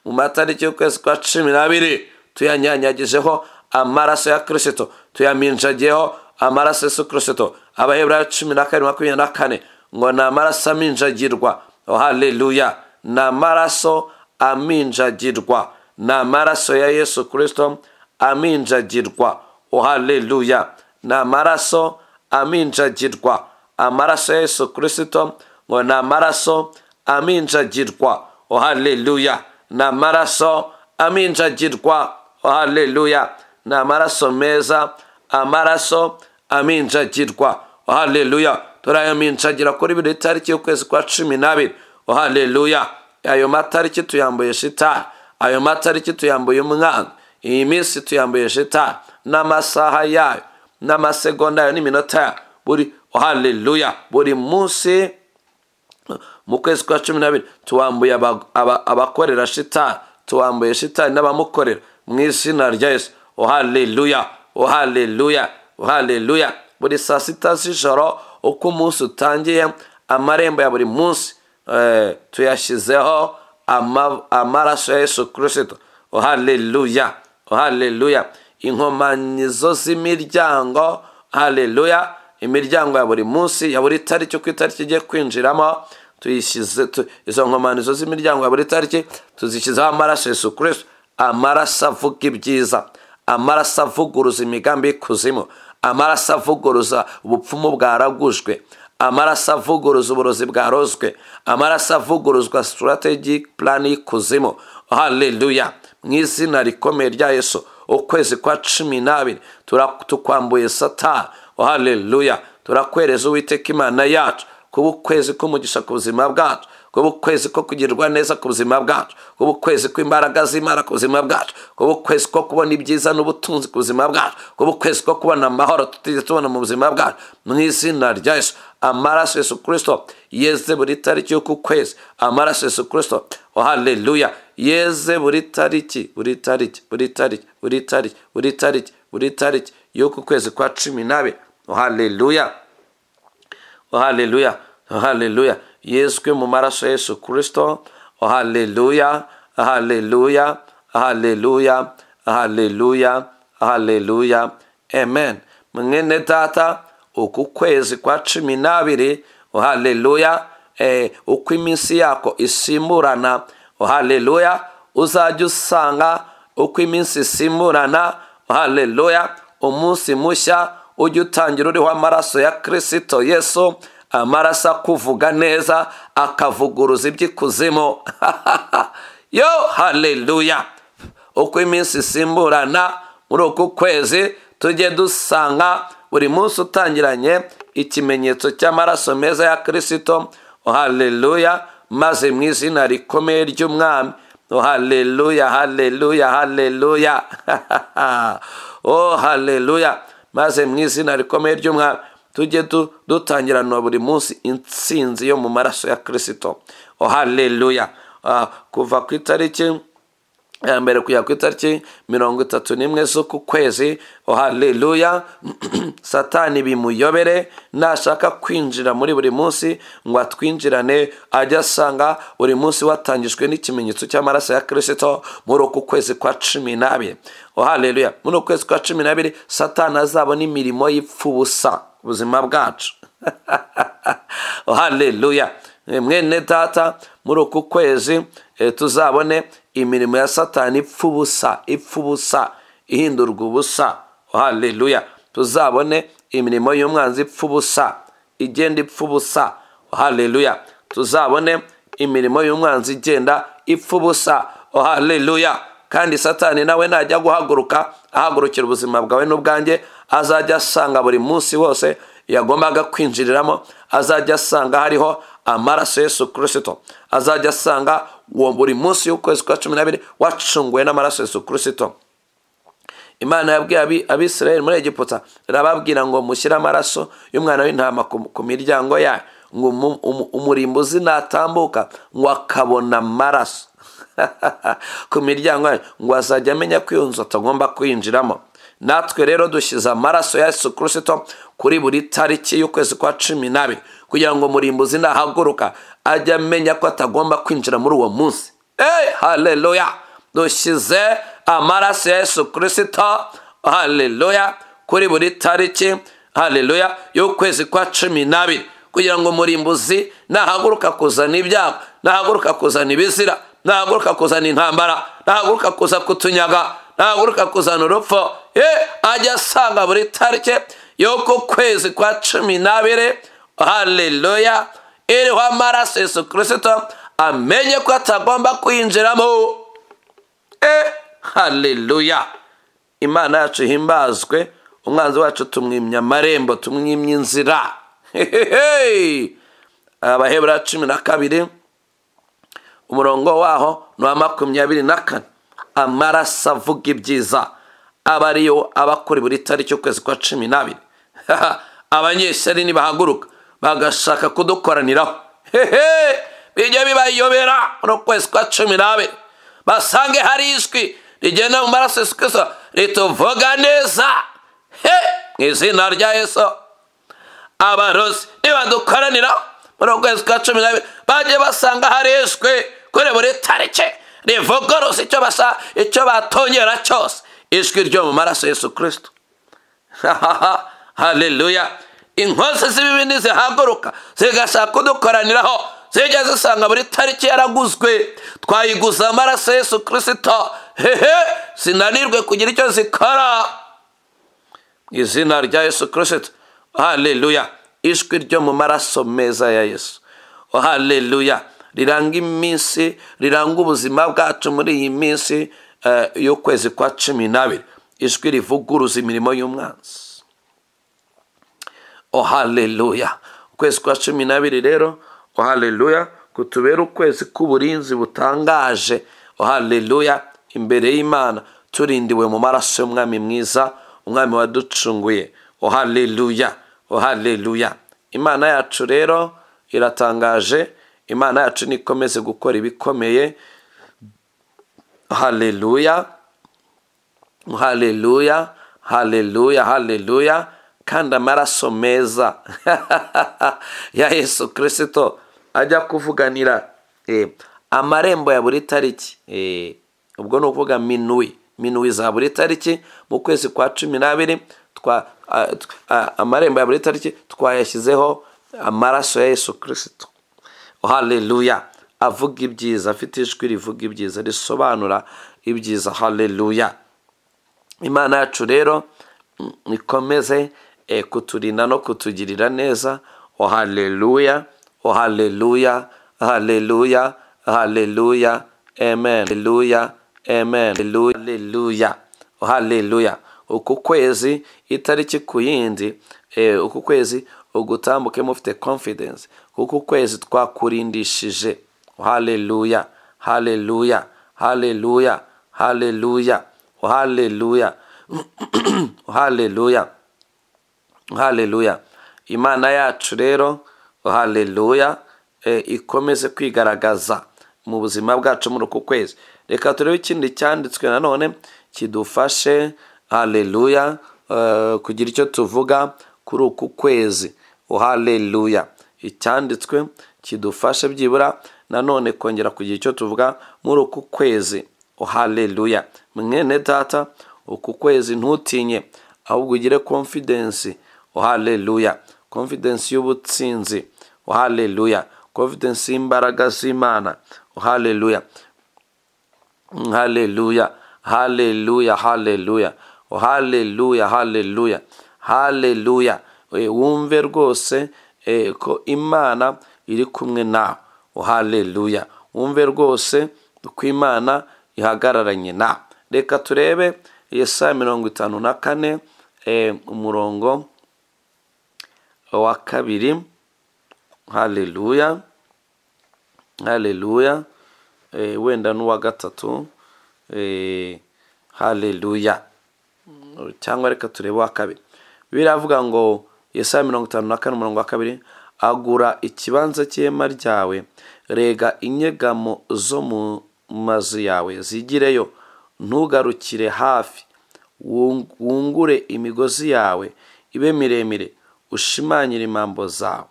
mu matariki y'ukwezi kwa 12 tuyanyanyagijeho amaraso ya Kristo, tuyaminjagiyeho amaraso Yesu Kristo. Abaheburayo 12:24 ngo ni amaraso aminjagirwa. Haleluya! ni amaraso aminjagirwa, ni amaraso ya Yesu Kristo aminjagirwa. Haleluya! ni amaraso aminjagirwa, amaraso ya Yesu Kristo ngo ni amaraso aminjagirwa. Haleluya! ni amaraso aminjagirwa. Haleluya, ni amaraso meza, amaraso aminjagirwa. Haleluya, turayaminjagira kuri buri tariki y'ukwezi kwa 12. Haleluya, ayo matariki tuyambuye shitani, ayo matariki tuyambuye umwanzi, iyi minsi tuyambuye shitani n'amasaha yayo n'amasegonda yayo n'iminota yayo. Haleluya, buri munsi mu kwezi kwa 12 tuwambuye abakorera shitani, tuwambuye shitani n'abamukorera mu izina rya Yesu. Haleluya, haleluya, haleluya. Buri saa 6 z'ijoro uko umunsi utangiye, amarembo ya buri munsi tuyashyizeho amaraso ya Yesu Kristo. Haleluya, haleluya. Inkomanyizo z'imiryango, haleluya, imiryango ya buri munsi ya buri tariki uko itariki igiye kwinjiramo, tuyishyize izo nkomanizo z'imiryango ya buri tariki tuzishyizeho amaraso ya Yesu Kristo. Amaraso avuga ibyiza, amaraso avuguruza imigambi y'ikuzimu, amaraso avuguruza ubupfumu bwaragujwe, amaraso avuguruza uburozi bwarozwe, amaraso avuguruzwa strategic plan y'ikuzimu. Haleluya, mu izina rikomeye rya Yesu. Ukwezi kwa 12 tukwambuye Satani. Haleluya, turakwereza Uwiteka Imana yacu kuba ukwezi k'umugisha ku buzima bwacu, kuba ukwezi ko kugirwa neza ku buzima bwacu, kuba ukwezi kw'imbaraga z'Imana ku buzima bwacu, kuba ukwezi ko kubona ibyiza n'ubutunzi ku buzima bwacu, kuba ukwezi ko kubona amahoro tutigeze tubona mu buzima bwacu, mu izina rya Yesu. Amaraso Yesu Kristo yeze buri tariki y'uku kwezi, amaraso Yesu Kristo. Haleluya, yeze buri tariki, buri tariki, buri tariki, buri tariki, buri tariki, buri tariki y'uku kwezi kwa 12. Haleluya, haleluya, haleluya. Yezwe mu maraso Yesu Kristo. Haleluya, haleluya, haleluya, haleluya, haleluya. Amen. Mwene data, uku kwezi kwa 12, haleluya, uko iminsi yako isimburana, haleluya, uzajya usanga uko iminsi isimburana, haleluya, umunsi mushya ujya utangira uriho amaraso ya Kristo Yesu, amaraso akuvuga neza, akavuguruza iby'ikuzimu. Yo, haleluya. Uko iminsi isimburana muri uku kwezi tujye dusanga buri munsi utangiranye ikimenyetso cy'amaraso meza ya Kristo. Haleluya, maze mu izina rikomeye ry'Umwami. Haleluya, haleluya, haleluya. Oh, haleluya, maze mu izina rikomeye ry'Umwami tujye dutangirana buri munsi intsinzi yo mu maraso ya Kristo. Haleluya, kuva ku itariki ya mbere kujya ku itariki 31 z'uku kwezi. Haleluya, Satani bimuyobere, nashaka kwinjira muri buri munsi ngo atwinjirane, ajya asanga buri munsi watangijwe n'ikimenyetso cy'amaraso ya Kristo muri uku kwezi kwa 12. Haleluya, muri uku kwezi kwa 12 Satani azabona imirimo y'ipfubusa ubuzima bwacu. Haleluya, mwene data, muri uku kwezi tuzabone imirimo ya Satani ipfubusa, ihindurwa ubusa. Haleluya, tuzabone imirimo y'umwanzi ipfubusa, igenda ipfubusa. Haleluya, tuzabone imirimo y'umwanzi igenda ipfubusa. Haleluya, kandi Satani nawe najya guhaguruka ahagurukira ubuzima bwawe n'ubwanjye, azajya asanga buri munsi wose yagombaga kwinjiriramo, azajya asanga hariho amaraso Yesu Kristo, azajya asanga uwo buri munsi y'ukwezi kwa 12 wacunguwe n'amaraso Yesu Kristo. Imana yabwiye Abisirayeli muri Egiputa, irababwira ngo mushyire amaraso y'umwana w'intama ku miryango yayo, ngo umurimbuzi natambuka ngo akabona amaraso ku miryango yayo, ngo azajya amenya ko iyo nzu atagomba kwinjiramo. Natwe rero dushyize amaraso ya Yesu Kristo kuri buri tariki y'ukwezi kwa 12 kugira ngo murimbuzi nahaguruka ajye amenya ko atagomba kwinjira muri uwo munsi. Haleluya, dushyize amaraso ya Yesu Kristo, haleluya, kuri buri tariki, haleluya, y'ukwezi kwa 12 kugira ngo murimbuzi nahaguruka kuzana ibyago, nahaguruka kuzana ibizira, nahaguruka kuzana intambara, nahaguruka kuza kutunyaga, nahaguruka kuzana urupfu, ajya asanga buri tariki y'uko kwezi kwa 12, haleluya, iriho amaraso Yesu Kristo amenye ko atagomba kwinjiramo. Haleluya. Imana yacu ihimbazwe. Umwanzi wacu tumwimya amarembo, tumwimya inzira. Abaheburayo 12 umurongo waho ni 24. Amaraso avuga ibyiza aba ariyo abakora buri tariki y'ukwezi kwa 12. Abanyeshyari nibahaguruka bagashaka kudukoraniraho, bijye bibayobera no kwezi kwa 12, basange hari ijwi rigenda mu maraso Yesu Kristo rituvuga neza. Mu izina rya Yesu, abarozi nibadukoraniraho muri kwezi kwa 12 bajye basanga hari ijwi kuri buri tariki rivuguruza icyo batongera cyose, ijwi ryo mu maraso Yesu Kristo. Haleluya. Inkozi z'ibibi nizihaguruka zigashaka kudukoraniraho, zijya zisanga buri tariki yaraguzwe, twayiguza amaraso Yesu Kristo. Sinanirwe kugira icyo zikora mu izina rya Yesu Kristo. Haleluya. Ijwi ryo mu maraso meza ya Yesu. Haleluya. Riranga iminsi, riranga ubuzima bwacu muri iyi minsi y'ukwezi kwa 12. Ijwi rivuguruza imirimo y'umwanzi. Haleluya. Ukwezi kwa 12 rero, haleluya, kutubera ukwezi k'uburinzi butangaje. Haleluya. Imbere y'Imana turindiwe mu maraso y'umwami mwiza, umwami waducunguye. Haleluya. Haleluya. Imana yacu rero iratangaje. Imana yacu nikomeze gukora ibikomeye. Haleluya. Haleluya. Haleluya. Haleluya. Kandi amaraso meza ya Yesu Kristo ajya kuvuganira amarembo ya buri tariki. Ubwo ni ukuvuga minuwi za buri tariki mu kwezi kwa 12. Amarembo ya buri tariki twayashyizeho amaraso ya Yesu Kristo. Haleluya. Avuga ibyiza, afite ijwi rivuga ibyiza, risobanura ibyiza. Haleluya. Imana yacu rero nikomeze kuturinda no kutugirira neza. Haleluya. Haleluya. Haleluya. Haleluya. Amen. Haleluya. Amen. Haleluya. Haleluya. Uku kwezi itariki ku yindi, uku kwezi ugutambuke mufite confidence. Uku kwezi twakurindishije. Haleluya. Haleluya. Haleluya. Haleluya. Haleluya. Haleluya. Haleluya. Imana yacu rero, haleluya, ikomeze kwigaragaza mu buzima bwacu muri uku kwezi. Reka turebe ikindi cyanditswe nanone kidufashe, haleluya, kugira icyo tuvuga kuri uku kwezi. Haleluya. Icyanditswe kidufashe byibura nanone kongera kugira icyo tuvuga muri uku kwezi. Haleluya. Mwene data, uku kwezi ntutinye, ahubwo ugire confidence. Haleluya. Confidence y'ubutsinzi. Haleluya. Confidence y'imbaraga z'Imana. Haleluya. Haleluya. Haleluya. Haleluya. Haleluya. Haleluya. Haleluya. Wumve rwose ko Imana iri kumwe nawe. Haleluya. Wumve rwose ko Imana ihagararanye nawe. Reka turebe Yesaya 54 umurongo wa 2. Haleluya. Haleluya. Wenda n'uwa 3. Haleluya. Cyangwa reka turebe wa 2. Biravuga ngo Yesaya 54 umurongo wa 2, agura ikibanza cy'ihema ryawe, rega inyegamo zo mu mazu yawe zigireyo, ntugarukire hafi, wungure imigozi yawe ibe miremire, ushimanyire impambo zawe.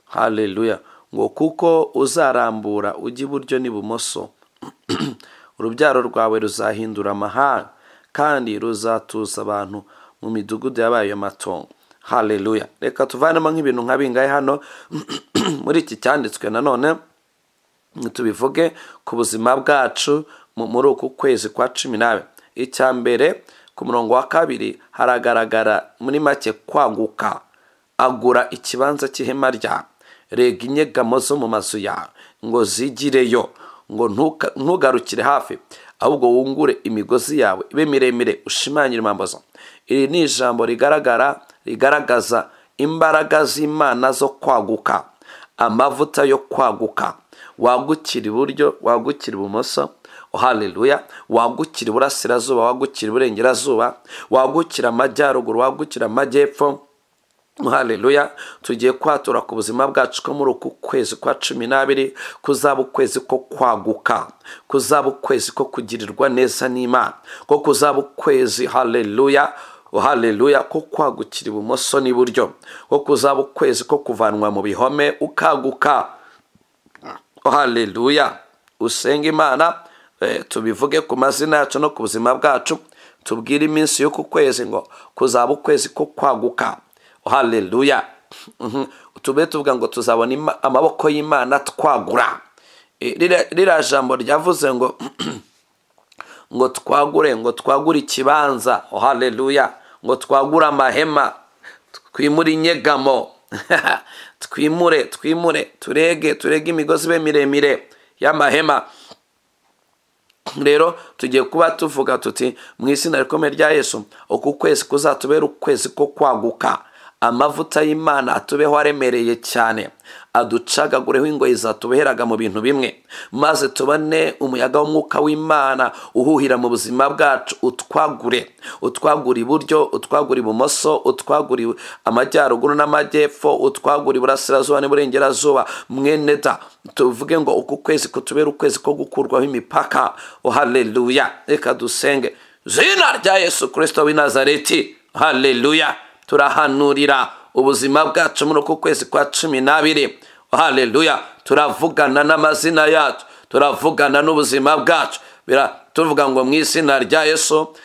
Haleluya. Ngo kuko uzarambura ujya iburyo n'ibumoso, urubyaro rwawe ruzahindura amahanga, kandi ruzatuza abantu mu midugudu yabaye amatongo. Haleluya. Reka tuvanemo nk'ibintu nka bingahe hano muri iki cyanditswe nanone tubivuge ku buzima bwacu muri uku kwezi kwa 12. Icyambere ku murongo wa 2 haragaragara muri make kwaguka. Agura ikibanza cy'ihema rya, rega inyegamo zo mu mazu yawe ngo zigireyo, ngo ntugarukire hafi, ahubwo wungure imigozi yawe ibe miremire, ushimangire impambo zawe. Iri ni ijambo rigaragaza imbaraga z'Imana zo kwaguka, amavuta yo kwaguka. Wagukira iburyo, wagukira ibumoso, haleluya, wagukira iburasirazuba, wagukira iburengerazuba, wagukira amajyaruguru, wagukira amajyepfo, haleluya. Tugiye kwatura ku buzima bwacu ko muri uku kwezi kwa 12 kuzaba ukwezi ko kwaguka, kuzaba ukwezi ko kugirirwa neza n'Imana, ko kuzaba ukwezi, haleluya, haleluya, ko kwagukira ibumoso n'iburyo, ko kuzaba ukwezi ko kuvanwa mu bihome ukaguka, haleluya. Usenga Imana, tubivuge ku mazina yacu no ku buzima bwacu, tubwire iminsi y'uku kwezi ngo kuzaba ukwezi ko kwaguka, haleluya. Tube tuvuga ngo tuzabona amaboko y'Imana twagura. Rira jambo ryavuze ngo ngo twagure ikibanza, haleluya, ngo twagure amahema, twimure inyegamo, twimure turege imigozi be miremire y'amahema. Rero tugiye kuba tuvuga tuti mu izina rikomeye rya Yesu, uku kwezi kuzatubera ukwezi ko kwaguka, amavuta y'Imana atubeho aremereye cyane, aducagagureho ingoyi zatubeheraga mu bintu bimwe, maze tubone umuyaga w'umwuka w'Imana uhuhira mu buzima bwacu, utwagure iburyo, utwagure ibumoso, utwagure amajyaruguru n'amajyepfo, utwagure iburasirazuba n'iburengerazuba. Mwene da, tuvuge ngo uku kwezi kutubera ukwezi ko gukurwaho imipaka, haleluya. Reka dusenge. Zina rya Yesu Kristo w'i Nazareti, haleluya. Turahanurira ubuzima bwacu muri uku kwezi kwa 12, haleluya. Turavugana n'amazina yacu, turavugana n'ubuzima bwacu, tuvuga ngo mu izina rya Yesu,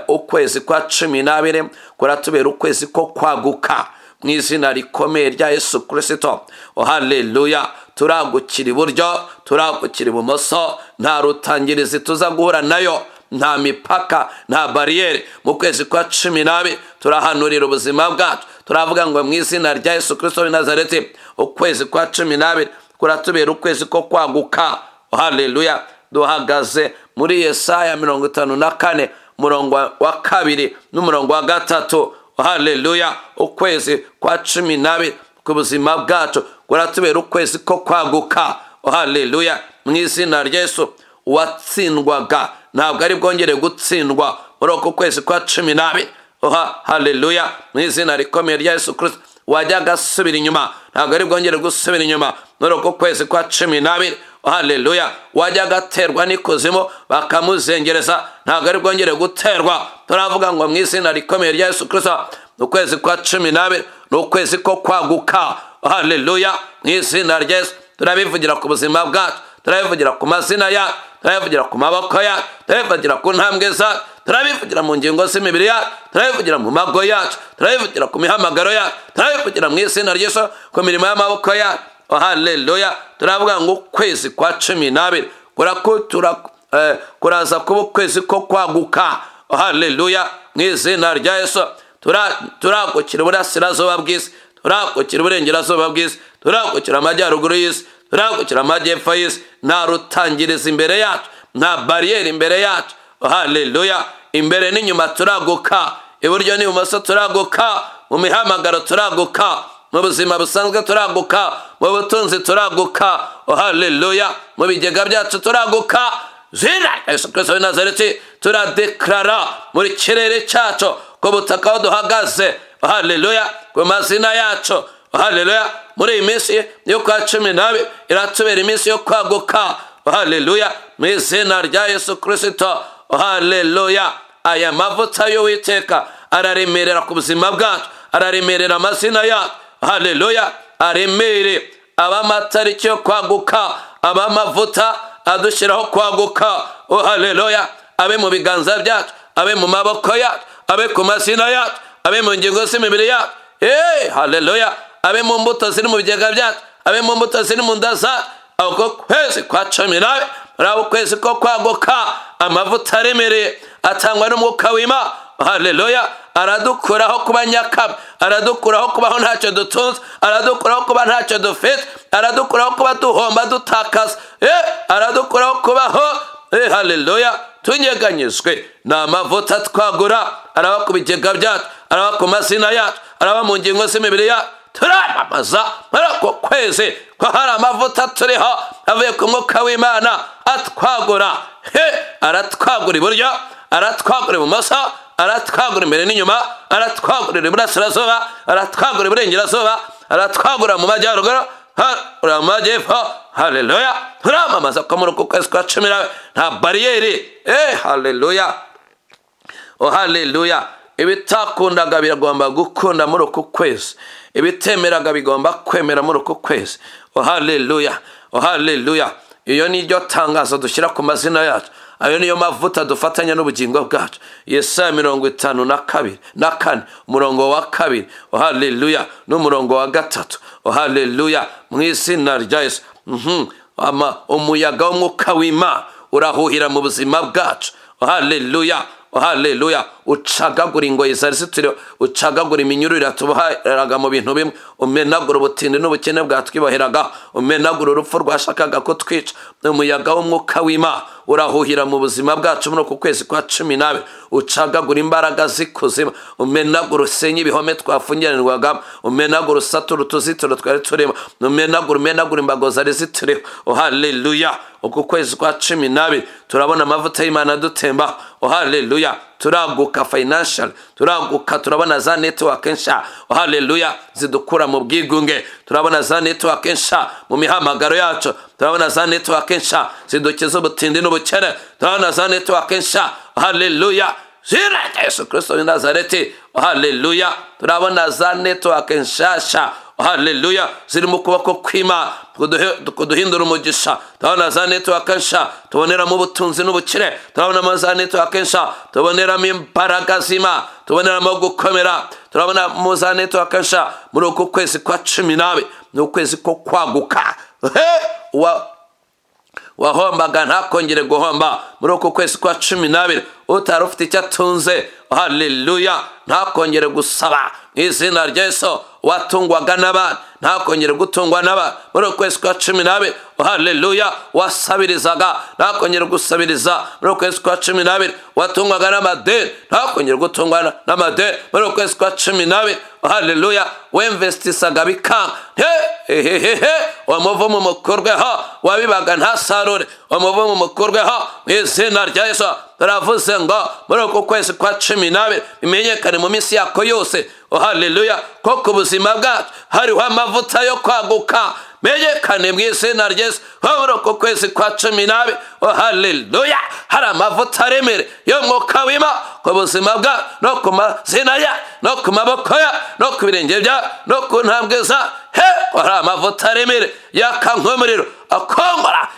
ukwezi kwa 12 kuratubera ukwezi ko kwaguka mu izina rikomeye rya Yesu Kristo, haleluya. Turagukira iburyo, turagukira ibumoso, nta rutangirizi tuza guhura nayo, nta mipaka, nta bariyeri. Mu kwezi kwa 12 turahanurira ubuzima bwacu, turavuga ngo mu izina rya Yesu Kristo w'i Nazareti, ukwezi kwa 12 kuratubera ukwezi ko kwaguka, haleluya. Duhagaze muri Yesaya 54 umurongo wa 2 n'umurongo wa 3, haleluya. Ukwezi kwa 12 ku buzima bwacu kuratubera ukwezi ko kwaguka, haleluya. Mu izina rya Yesu, uwatsindwaga ntabwo ari bwongere gutsindwa muri uku kwezi kwa 12, haleluya. Mu izina rikomeye rya Yesu Kristo, wajyaga asubira inyuma ntabwo ari bwongere gusubira inyuma muri uku kwezi kwa 12, haleluya. Wajyaga aterwa n'ikuzimu bakamuzengereza ntabwo ari bwongere guterwa. Turavuga ngo mu izina rikomeye rya Yesu Kristo, ukwezi kwa 12 ni ukwezi ko kwaguka, haleluya. Mu izina rya Yesu turabivugira ku buzima bwacu, turabivugira ku mazina yacu, turabivugira ku maboko yacu, turabivugira ku ntambwe zacu, turabivugira mu ngingo z'imibiri yacu, turabivugira mu mago yacu, turabivugira ku mihamagaro yacu, turabivugira mu izina rya Yesu ku mirimo y'amaboko yacu, haleluya. Turavuga ngo ukwezi kwa 12 kuraza kuba ukwezi ko kwaguka, haleluya. Mu izina rya Yesu turagukira iburasirazuba bw'isi, turagukira iburengerazuba bw'isi, turagukira amajyaruguru y'isi, turagukira amajyepfo y'isi. Nta rutangiriza imbere yacu, nta bariyeri imbere yacu, haleluya. Imbere n'inyuma turaguka, iburyo n'ibumoso turaguka, mu mihamagaro turaguka, mu buzima busanzwe turaguka, mu butunzi turaguka, haleluya. Mu bigega byacu turaguka. Zina Yesu Kristo w'i Nazareti, turadeklara muri kirere cyacu, ku butaka aho duhagaze, haleluya, ku mazina yacu, haleluya. Muri iyi minsi yo kwa 12 iratubera iminsi yo kwaguka, haleluya. Mu izina rya Yesu Kristo, haleluya. Aya mavuta y'Uwiteka araremerera ku buzima bwacu, araremerera amazina yacu, haleluya. Aremere abamatariki yo kwaguka, abamavuta adushyiraho kwaguka, haleluya. Abe mu biganza byacu, abe mu maboko yacu, abe ku mazina yacu, abe mu ngingo z'imibiri yacu, haleluya. Abe mu mbuto ziri mu bigega byacu, abe mu mbuto ziri mu nda zacu. Ako kwezi kwa 12 ari ukwezi ko kwaguka, amavuta aremereye atangwa n'umwuka w'Imana, haleluya. aradukuraho kuba nyakama, aradukuraho kubaho ntacyo dutunze, aradukuraho kuba ntacyo dufite, aradukuraho kuba duhomba dutakaza, aradukuraho kubaho haleluya tunyeganyijwe. ni amavuta twagura, araba ku bigega byacu, araba ku mazina yacu, araba mu ngingo z'imibiri yacu. turamamaza muri ako kwezi ko hari amavuta turiho avuye ku mwuka w'Imana atwagura. aratwagura iburyo, aratwagura ibumoso, aratwagura imbere n'inyuma, aratwagurira iburasirazuba, aratwagura iburengerazuba, aratwagura mu majyaruguru, mu majyepfo. haleluya turamamaza ko muri uku kwezi kwa 12 nta bariyeri. haleluya haleluya. ibitakundaga biragomba gukunda muri uku kwezi, ibitemeraga bigomba kwemera muri uku kwezi. haleluya haleluya. iyo ni ryo tangazo dushyira ku mazina yacu, ayo niyo mavuta dufatanya n'ubugingo bwacu. Yesaya 52:4 umurongo wa 2. haleluya n'umurongo wa 3. haleluya mu izina rya Yesu. umuyaga w'umwuka w'Imana urahuhira mu buzima bwacu. haleluya haleluya. ucagagura ingoyi zari zituriho, ucagagura iminyururu yatuboheraga mu bintu bimwe, umenagura ubutindi n'ubukene bwatwiboheraga, umenagura urupfu rwashakaga kutwica. umuyaga w'umwuka w'Imana urahuhira mu buzima bwacu muri uku kwezi kwa 12. ucagagura imbaraga z'ikuzimu, umenagura usenye ibihome twafungiranirwagamo, umenagura usatura utuzitiro twari turimo, umenagura imbago zari zituriho. haleluya. uku kwezi kwa 12 turabona amavuta y'Imana dutemba. haleluya turaguka financial, turaguka, turabona za network nsha. haleluya zidukura mu bwigunge, turabona za network nsha mu mihamagaro yacu, turabona za network nsha zidukiza ubutindi n'ubukene, turabona za network nsha. haleluya zira Yesu Kristo w'i Nazareti. haleluya turabona za network nshasha. haleluya ziri mu kuboko kw'Imana kuduhindura umugisha. turabona za network nsha tuboneramo ubutunzi n'ubukire, turabona za network nsha tuboneramo imbaraga z'Imana, tuboneramo gukomera, turabona mu za network nsha muri uku kwezi kwa 12. ni ukwezi ko kwaguka. wahombaga ntakongere guhomba muri uku kwezi kwa 12. utari ufite icyo atunze, haleluya ntakongere gusaba mu izina rya Yesu. watungwaga n'abandi ntakongere gutungwa n'abandi muri uku kwezi kwa 12. haleluya wasabirizaga ntakongere gusabiriza muri uku kwezi kwa 12. watungwaga n'amadeni ntakongere gutungwa n'amadeni muri uku kwezi kwa 12. haleluya wemvestisaga bikanga, umuvumo mukurweho, wabibaga ntasarure, umuvumo mukurweho mu izina rya Yesu. turavuze ngo muri uku kwezi kwa 12 bimenyekane mu minsi yako yose. haleluya ko ku buzima bwacu hariho amavuta yo kwaguka, menyekane mu izina rya Yesu. muri uku kwezi kwa 12 haleluya hari amavuta aremere y'umwuka w'Imana ku buzima bwacu, no ku mazina ya, no ku maboko ya, no ku birenge bya, no ku ntambwe za. hari amavuta aremere yaka nk'umuriro akongora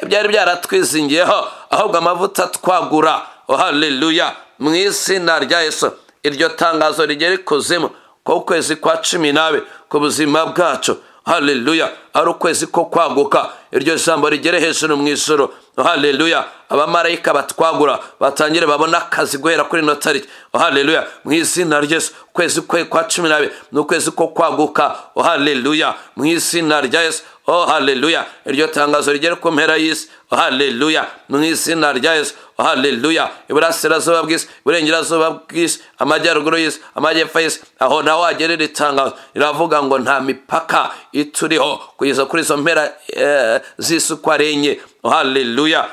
byari byaratwizingiyeho, ahubwo amavuta twagura. haleluya mu izina rya Yesu. iryo tangazo rigera ikuzimu ko ukwezi kwa 12 ku buzima bwacu. haleluya ari ukwezi ko kwaguka. iryo jambo rigere hejuru mu ijuru. haleluya abamarayika batwagura batangire babona akazi guhera kuri ino tariki. haleluya mu izina rya Yesu. ukwezi kwa 12 ni ukwezi ko kwaguka. haleluya mu izina rya Yesu. haleluya iryo tangazo rigere ku mpera y'isi. haleluya mu izina rya Yesu. haleluya iburasirazuba bw'isi, iburengerazuba bw'isi, amajyaruguru y'isi, amajyepfo y'isi, aho naho hagerera itangazo riravuga ngo nta mipaka ituriho kugeza kuri izo mpera z'isi uko ari enye. haleluya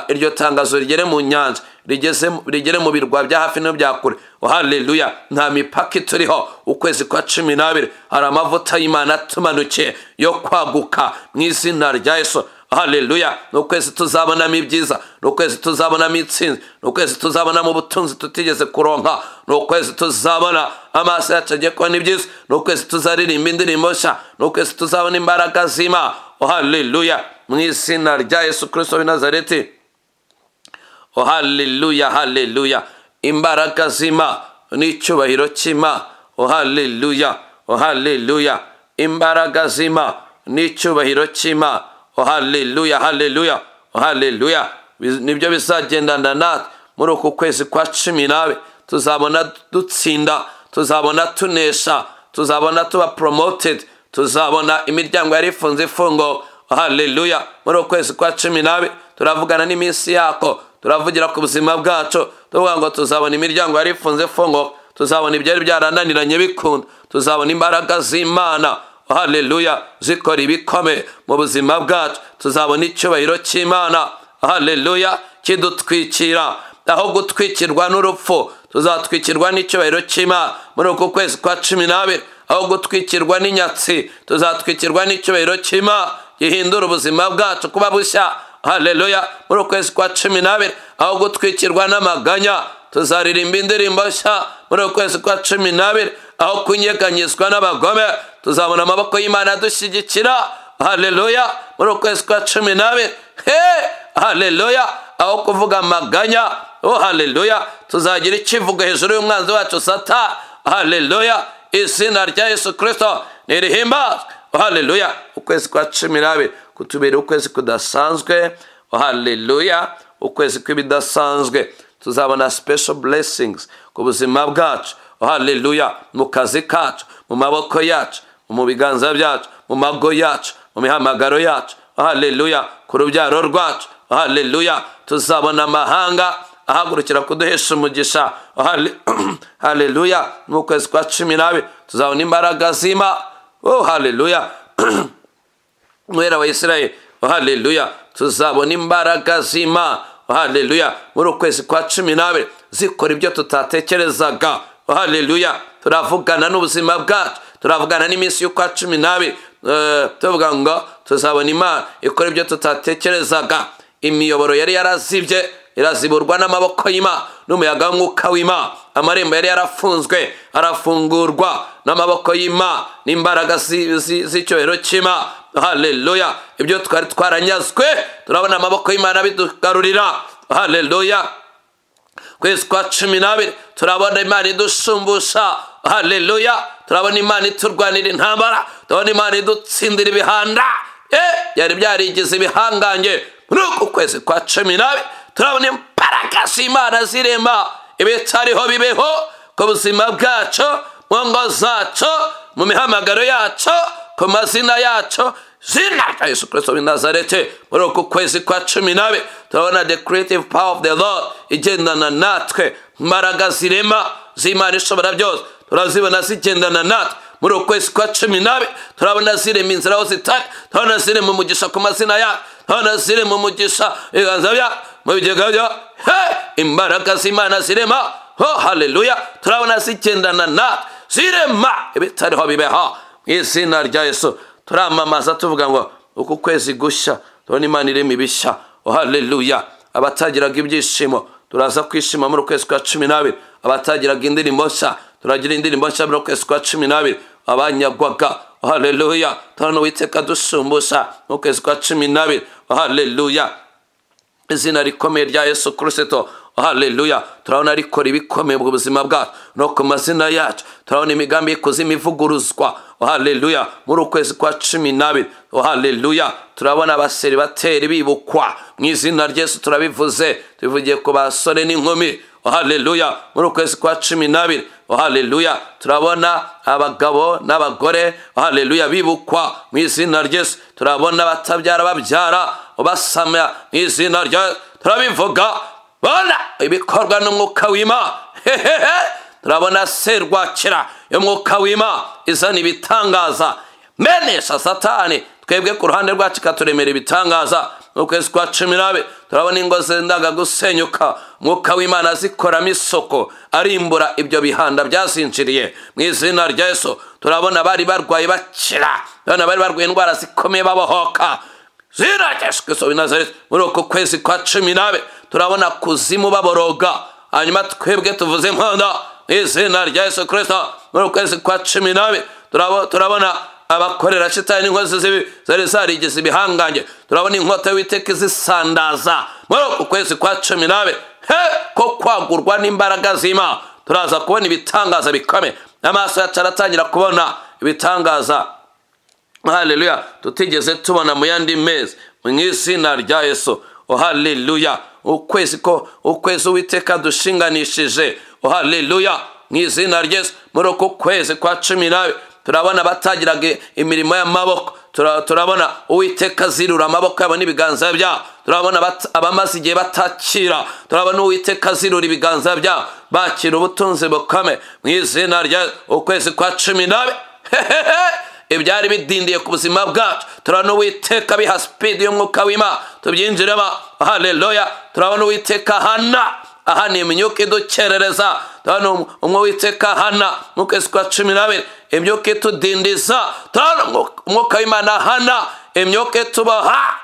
iryo tangazo rigere mu nyanja, rigere mu birwa bya hafi no bya kure. haleluya nta mipaka ituriho. ukwezi kwa 12 hari amavuta y'Imana tumanukiye yo kwaguka mu izina rya Yesu. haleluya ni ukwezi tuzabonamo ibyiza, ni ukwezi tuzabonamo itsinzi, ni ukwezi tuzabonamo ubutunzi tutigeze kuronka, ni ukwezi tuzabona amaso yacu agiye kubona ibyiza, ni ukwezi tuzaririmba indirimbo nshya, ni ukwezi tuzabona imbaraga z'Imana. haleluya mu izina rya Yesu Kristo w'i Nazareti. haleluya haleluya imbaraga z'Imana n'icyubahiro cy'Imana. haleluya haleluya imbaraga z'Imana n'icyubahiro cy'Imana. haleluya haleluya haleluya nibyo bizagendana natwe muri uku kwezi kwa 12. tuzabona dutsinda, tuzabona tunesha, tuzabona tuba promoted, tuzabona imiryango yari ifunze ifungo. Haleluya. Muri ukwezi kwa 12 turavugana n'iminsi yako, turavugira ku buzima bwacu, tuvuga ngo tuzabona imiryango yari ifunze ifungo, tuzabona ibyari byarananiranye bikunda, tuzabona imbaraga z'Imana, haleluya, zikora ibikome mu buzima bwacu, tuzabona icyubahiro cy'Imana, haleluya, kidutwikira. Aho gutwikirwa n'urupfu, tuzatwikirwa n'icyubahiro cy'Imana muri uku kwezi kwa 12. Aho gutwikirwa n'inyatsi, tuzatwikirwa n'icyubahiro cy'Imana gihindura ubuzima bwacu kuba bushya, haleluya, muri ukwezi kwa 12. Aho gutwikirwa n'amaganya, tuzaririmba indirimbo nshya muri ukwezi kwa 12. Aho kunyeganyizwa n'abagome, tuzabona amaboko y'Imana adushyigikira, haleluya, muri ukwezi kwa 12. Haleluya. Aho kuvuga amaganya, haleluya, tuzagira ikivugo hejuru y'umwanzi wacu Satani, haleluya. Izina rya Yesu Kristo nirihimbazwe, haleluya. Ukwezi kwa 12 kutubera ukwezi kudasanzwe, haleluya, ukwezi kw'ibidasanzwe. Tuzabona special blessings ku buzima bwacu, haleluya, mu kazi kacu, mu maboko yacu, mu biganza byacu, mu mago yacu, mu mihamagaro yacu, haleluya, ku rubyaro rwacu, haleluya. Tuzabona amahanga ahagurukira kuduhesha umugisha, haleluya. Mu kwezi kwa 12 tuzabona imbaraga z'Imana, haleluya. Mwera wa Israeli, haleluya, tuzabona imbaraga z'Imana, haleluya, muri ukwezi kwa 12 zikora ibyo tutatekerezaga, haleluya. Turavugana n'ubuzima bwacu, turavugana n'iminsi y'ukwa 12, tuvuga ngo tuzabona Imana ikora ibyo tutatekerezaga. Imiyoboro yari yarazibye iraziburwa n'amaboko y'Imana n'umuyaga w'umwuka w'Imana. Amarembo yari yarafunzwe arafungurwa n'amaboko y'Imana n'imbaraga z'icyubahiro cy'Imana, haleluya. Ibyo twari twaranyazwe turabona amaboko y'Imana bidugarurira, haleluya. Kwezi kwa 12 turabona Imana idushumbusha, haleluya. Turabona Imana iturwanira intambara, turabona Imana idutsindira ibihanda yari byarigize ibihangange. Muri uku kwezi kwa 12 turabona imbaraga z'Imana zirema ibitariho bibeho ku buzima bwacu, mu ngo zacu, mu mihamagaro yacu, ku mazina yacu, zina rya Yesu Kristo w'i Nazareti. Muri uku kwezi kwa 12 turabona the creative power of the Lord igendana natwe, imbaraga zirema z'Imana ishobora byose turazibona zigendana natwe. Muri uku kwezi kwa 12 turabona zirema inzira aho zitari, turabona zirema umugisha ku mazina yacu, turabona zirema umugisha ibiganza byacu, mu bigega byacu, imbaraga z'Imana zirema, haleluya. Turabona zigendana natwe, zirema ibitariho bibeho mu izina rya Yesu. Turamamaza tuvuga ngo uku kwezi gushya turabona Imana irema ibishya, haleluya. Abatagiraga ibyishimo turaza kwishima muri ukwezi kwa 12. Abatagiraga indirimbo nshya turagira indirimbo nshya muri ukwezi kwa 12. Abanyagwaga, haleluya, turabona Uwiteka dushumbusha mu kwezi kwa 12, haleluya. Izina rikomeye rya Yesu Kristo, haleluya. Turabona rikora ibikomeye mu buzima bwacu no ku mazina yacu. Turabona imigambi y'ikuzimu ivuguruzwa, haleluya, muri ukwezi kwa 12, haleluya. Turabona abaseribateri bibukwa mu izina rya Yesu. Turabivuze, tubivugiye ku basore n'inkumi, haleluya, muri ukwezi kwa 12, haleluya. Turabona abagabo n'abagore, haleluya, bibukwa mu izina rya Yesu. Turabona abatabyara babyara, basama mu izina rya Yesu. Turabivuga, bona ibikorwa n'umwuka w'Imana, turabona serwakira y'umwuka w'Imana izana ibitangaza, menesha Satani. Twebwe ku ruhande rwacu katuremera ibitangaza. Mu kwezi kwa 12 turabona ingo zendaga gusenyuka, umwuka w'Imana zikoramo isoko arimbura ibyo bihanda byazinjiriye mu izina rya Yesu. Turabona bari barwaye bakira, turabona bari barwaye indwara zikomeye babohoka, zina rya Yesu Kristo w'i Nazareti. Muri uku kwezi kwa 12 turabona kuzimu baboroga, hanyuma twebwe tuvuze impundu mu izina rya Yesu Kristo. Muri uku kwezi kwa 12 turabona abakorera shitani inkozi z'ibibi zari zarigize ibihangange. Turabona inkota y'Uwiteka zisandaza muri uku kwezi kwa 12, ko kwagurwa n'imbaraga z'Imana. Turaza kubona ibitangaza bikomeye, amaso yacu aratangira kubona ibitangaza, haleluya, tutigeze tubona mu yandi mezi mu izina rya Yesu, haleluya. Ukwezi Uwiteka dushinganishije, haleluya mu izina rya Yesu. Muri uku kwezi kwa 12 turabona batagiraga imirimo y'amaboko, turabona Uwiteka azirura amaboko yabo n'ibiganza byabo, turabona abamaze igihe batakira, turabona Uwiteka azirura ibiganza byabo bakira ubutunzi bukame mu izina rya ukwezi kwa 12. Ibyari bidindiye ku buzima bwacu turabona Uwiteka biha speed y'umwuka w'Imana tubyinjiremo, haleluya. Turabona Uwiteka ahana imyuka idukerereza, turabona Uwiteka ahana mu kwezi kwa 12 imyuka itudindiza, turabona umwuka w'Imana ahana imyuka itubaha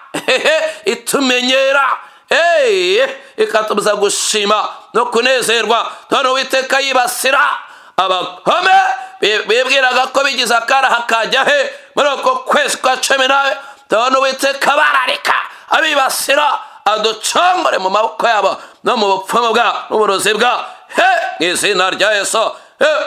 itumenyera ikatubuza gushima no kunezerwa. Turabona Uwiteka yibasira abagome bibwiraga ko bigize akaraha kajya he muri uko kwezi kwa 12. Turabona Uwiteka bararika abibasira aducongore mu maboko yabo no mu bupfumu bwabo n'uburozi bwabo mu izina rya Yesu.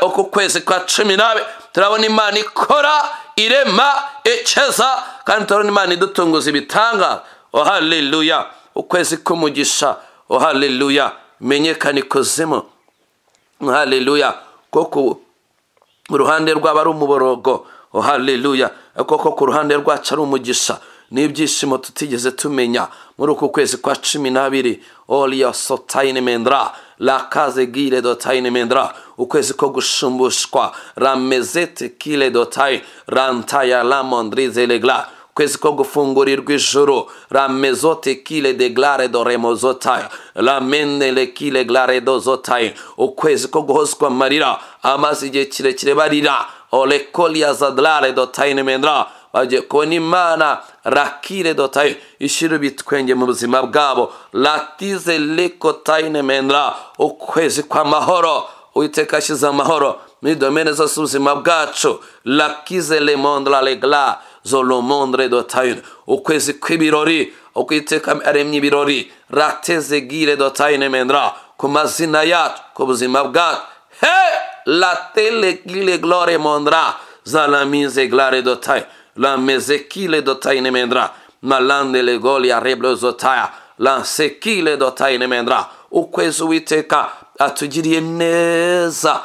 Uku kwezi kwa 12 turabona Imana ikora, irema, ikeza, kandi turabona Imana idutunguza ibitanga. Haleluya. Ukwezi k'umugisha, haleluya, menyekana ikuzimu, haleluya, koko uruhande rw'aba ari umuborogo, haleluya, koko ku ruhande rwacu ari umugisha n'ibyishimo tutigeze tumenya muri uku kwezi kwa 12. Olia sotaine mendra la kaze gile dotaine mendra, ukwezi ko gushumbushwa ramezete kile dotai rantaya la mondrize legla, ukwezi ko gufungurirwa ijuru ramezote kile de glare do remozotaya la menne le kile glare do zotaya, ukwezi ko guhozwa amarira amaze igihe kirekire barira ole kolia zadlare dotaine mendra, baje kubona Imana rakire dotaye ishyira bitwenge mu buzima bwabo latize lekotaine mendra, ukwezi kwa mahoro. Uwiteka ashyize amahoro muri domene zose ubuzima bwacu, lakize le mondra legla zolo mondre dotaine, ukwezi kw'ibirori, Uwiteka aremye ibirori rateze gire dotaine mendra ku mazina yacu, ku buzima bwacu. La tele gile gloire mondra zalamize glare dotaye la mezekile dotaine mendra malande le golia reblo zotaya la sekile dotaine mendra, ukwezi Uwiteka atugiriye neza,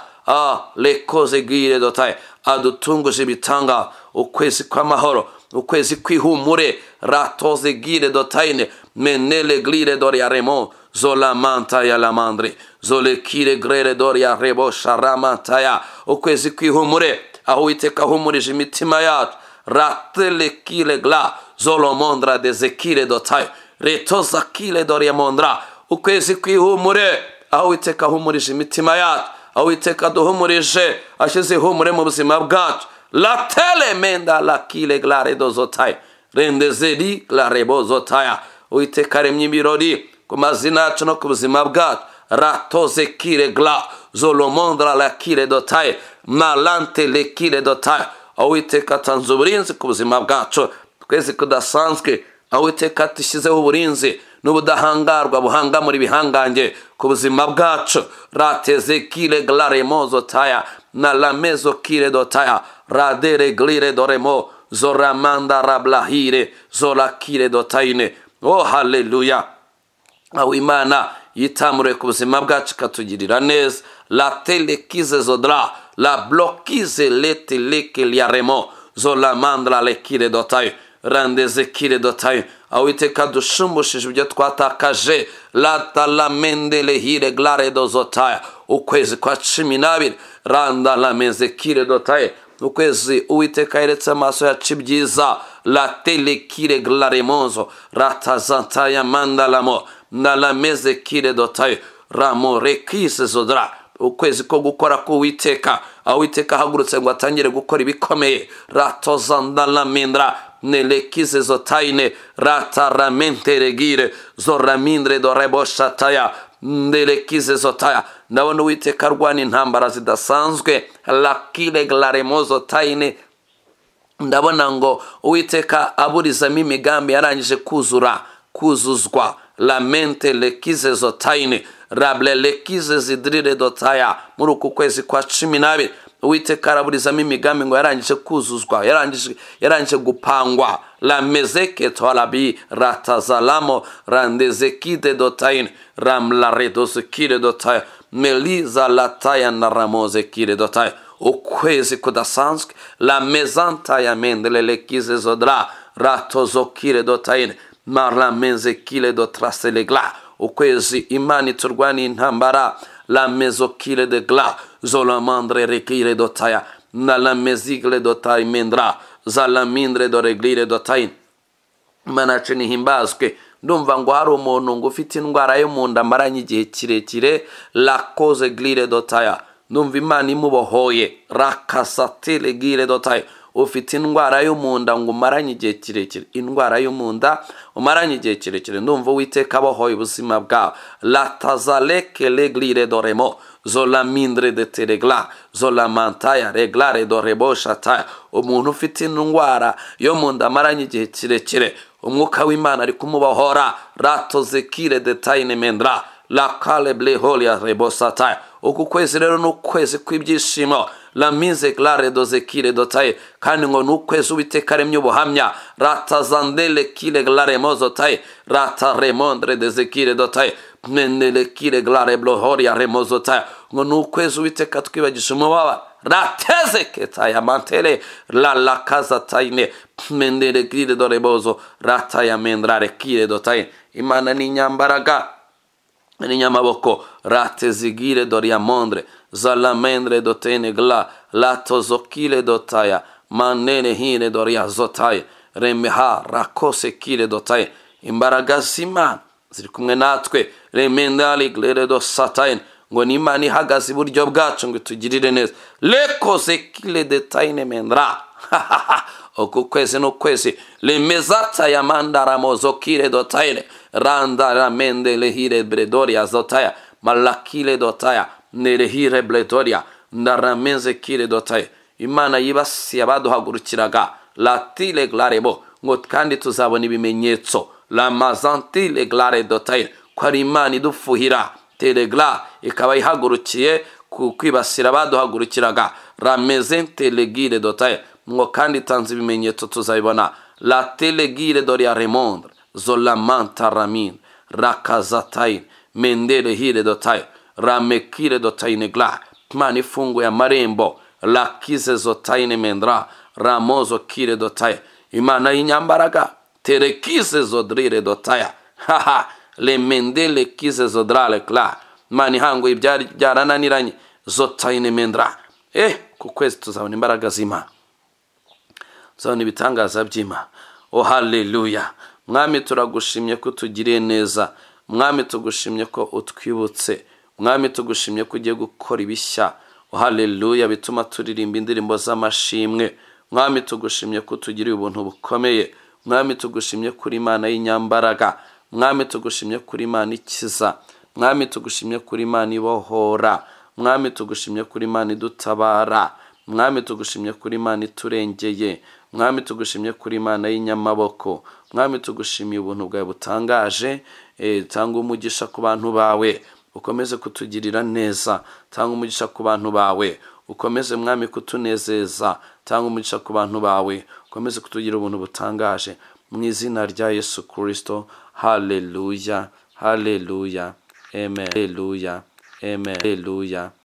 le koze gire dotaye adutunguje ibitanga, ukwezi kw'amahoro, ukwezi kw'ihumure ratoze gire dotaine menele glire doria remo zola manta ya la mandre zole kire grere doria rebo sharamantaya, ukwezi kw'ihumure aho Uwiteka ahumurije imitima yacu ratele kile gla zolo mondra de zekile dotai retoza kile doria mondra, ukwezi kw'ihumure aho Uwiteka ahumurije imitima yacu, aho Uwiteka duhumurije ashyize ihumure mu buzima bwacu. La tele menda la kile glare do zotai rende zedi glare bo zotaya, Uwiteka aremye ibirori ku mazina yacu no ku buzima bwacu ratoze kile gla zolo mondra la kile dotai malante le kile dotai, Uwiteka atanze uburinzi ku buzima bwacu, twese kudasanzwe. Uwiteka atushyizeho uburinzi n'ubudahangarwa buhangamura ibihangange ku buzima bwacu. Rateze kile glare mozo taya na la mezo kile dotaya radere glire doremo zoramanda rablahire zola kile dotaine. Haleluya. Aho Imana yitamure ku buzima bwacu katugirira neza. La tele kize zodra la blokize lete leke liaremo zola mandra lekire dotaye randeze kire dotaye, Uwiteka dushumbushije ibyo twatakaje lata la mende lehire glare dozotaya, ukwezi kwa 12 randa la meze kire dotaye, ukwezi Uwiteka yeretse amaso yacu ibyiza la tele kire glare mozo ratazantaya mandalamo na la meze kire dotaye ramo rekise zodra, ukwezi ko gukora ku Uwiteka. Uwiteka hagurutse ngo atangire gukora ibikomeye ratozanda la mindra nelekize zotaine rataramente regire zoramindre doreboshataya nelekize zotaya. Ndabona Uwiteka arwana intambara zidasanzwe lakile glaremozo taine. Ndabona ngo Uwiteka aburizamo imigambi yarangije kuzuzwa la mente lekize zotaine rable lekize zidrire dotaya. Muri uku kwezi kwa 12 Uwiteka araburizamo imigambi ngo yarangije kuzuzwa, yarangije gupangwa. La mezeke tolabi ratazalamo randezekide dotaine ramla redozekide dotaya meliza lataya na ramoze kire dotaya ukwezi kudasanzwe la mezanta ya mendelele kize zodra ratozo kire dotayine marla menze kile dotrasele gla ukwezi imani turwani intambara la mezo kile de gla zolamandre rekire dotaya na la mezigle dotay mendra zala mindre do reglire dotayine manace nihimbazwe ndumva ngo hari umuntu ngo ufite indwara yo mu nda maranye igihe kirekire la cause glire dotaya ndumva imana imubohoye rakasatele glire dotaya ufite indwara yo mu nda ngo maranye igihe kirekire indwara yo mu nda umaranye igihe kirekire ndumva Uwiteka abohoye ubuzima bwawe latazaleke leglire doremo zola mindre de teregla zola mantaya reglare dorebo shataya umuntu ufite indwara yo mu nda maranye igihe kirekire umwuka w'Imana ari kumubohora ratoze kire detayine mendra la kaleble holia rebosataya uku kwezi rero n'ukwezi kw'ibyishimo la mise clare doze kire dotaye kandi ngo n'ukwezi Uwiteka aremye ubuhamya ratazandele kile glare mozotaye rata remondre de kire dotaye menele kire glare blohoria remozotaya ngo n'ukwezi Uwiteka twibagisha umubaba rateze ketaya mantele la casa taine mendele kire dorebozo rataya mendrare kire dotaye Imana ni nyambaraga ni nyamaboko ratezigire doria mondre zalamendre dotene gla latozokile dotaya manene hine doria zotaye remeha rakose kile dotaye imbaraga z'Imana ziri kumwe natwe remendali glere do sataye ngo ni Imana ihagaze iburyo bwacu ngo tugirire neza lekose kile detayine mendra oku kwezi no kwezi le mezata ya mandara mozokile dotayine randa ramende lehire bredoria zotaya malakile dotaya nerehire bledoria ndarameze kile dotaya Imana yibasiye abaduhagurukiraga latile glarebo ngo kandi tuzabona ibimenyetso la mazantile glare dotaya ko ari Imana idufuhira telegla ikaba ihagurukiye kwibasira abaduhagurukiraga ramezente legire dotaya ngo kandi tanze ibimenyetso tuzabibona la telegire doria remondre zolamanta ramin rakazatayin mendele hire dotay ramekire dotayine gla Imana ifunguye amarembo lakize zotayine mendra ramozo kire dotay Imana y'inyambaraga terekize zodrire dotaya le mendele kize zodrale gla Imana ihanguye ibyari byarananiranye zotayine mendra ku kwezi tuzabona imbaraga z'Imana tuzabona ibitangaza by'Imana haleluya Mwami turagushimye ko tugiriye neza Mwami tugushimye ko utwibutse Mwami tugushimye ko ugiye gukora ibishya haleluya bituma turirimba indirimbo z'amashimwe Mwami tugushimye ko tugiriye ubuntu bukomeye Mwami tugushimye kuri Imana y'inyambaraga Mwami tugushimye kuri Imana ikiza Mwami tugushimye kuri Imana ibohora Mwami tugushimye kuri Imana idutabara Mwami tugushimye kuri Imana iturengeye Mwami tugushimye kuri Imana y'inyamaboko Mwami tugushimiye ubuntu bwawe butangaje tanga umugisha ku bantu bawe ukomeze kutugirira neza tanga umugisha ku bantu bawe ukomeze Mwami kutunezeza tanga umugisha ku bantu bawe ukomeze kutugira ubuntu butangaje mu izina rya Yesu Kristo haleluya haleluya amen haleluya amen haleluya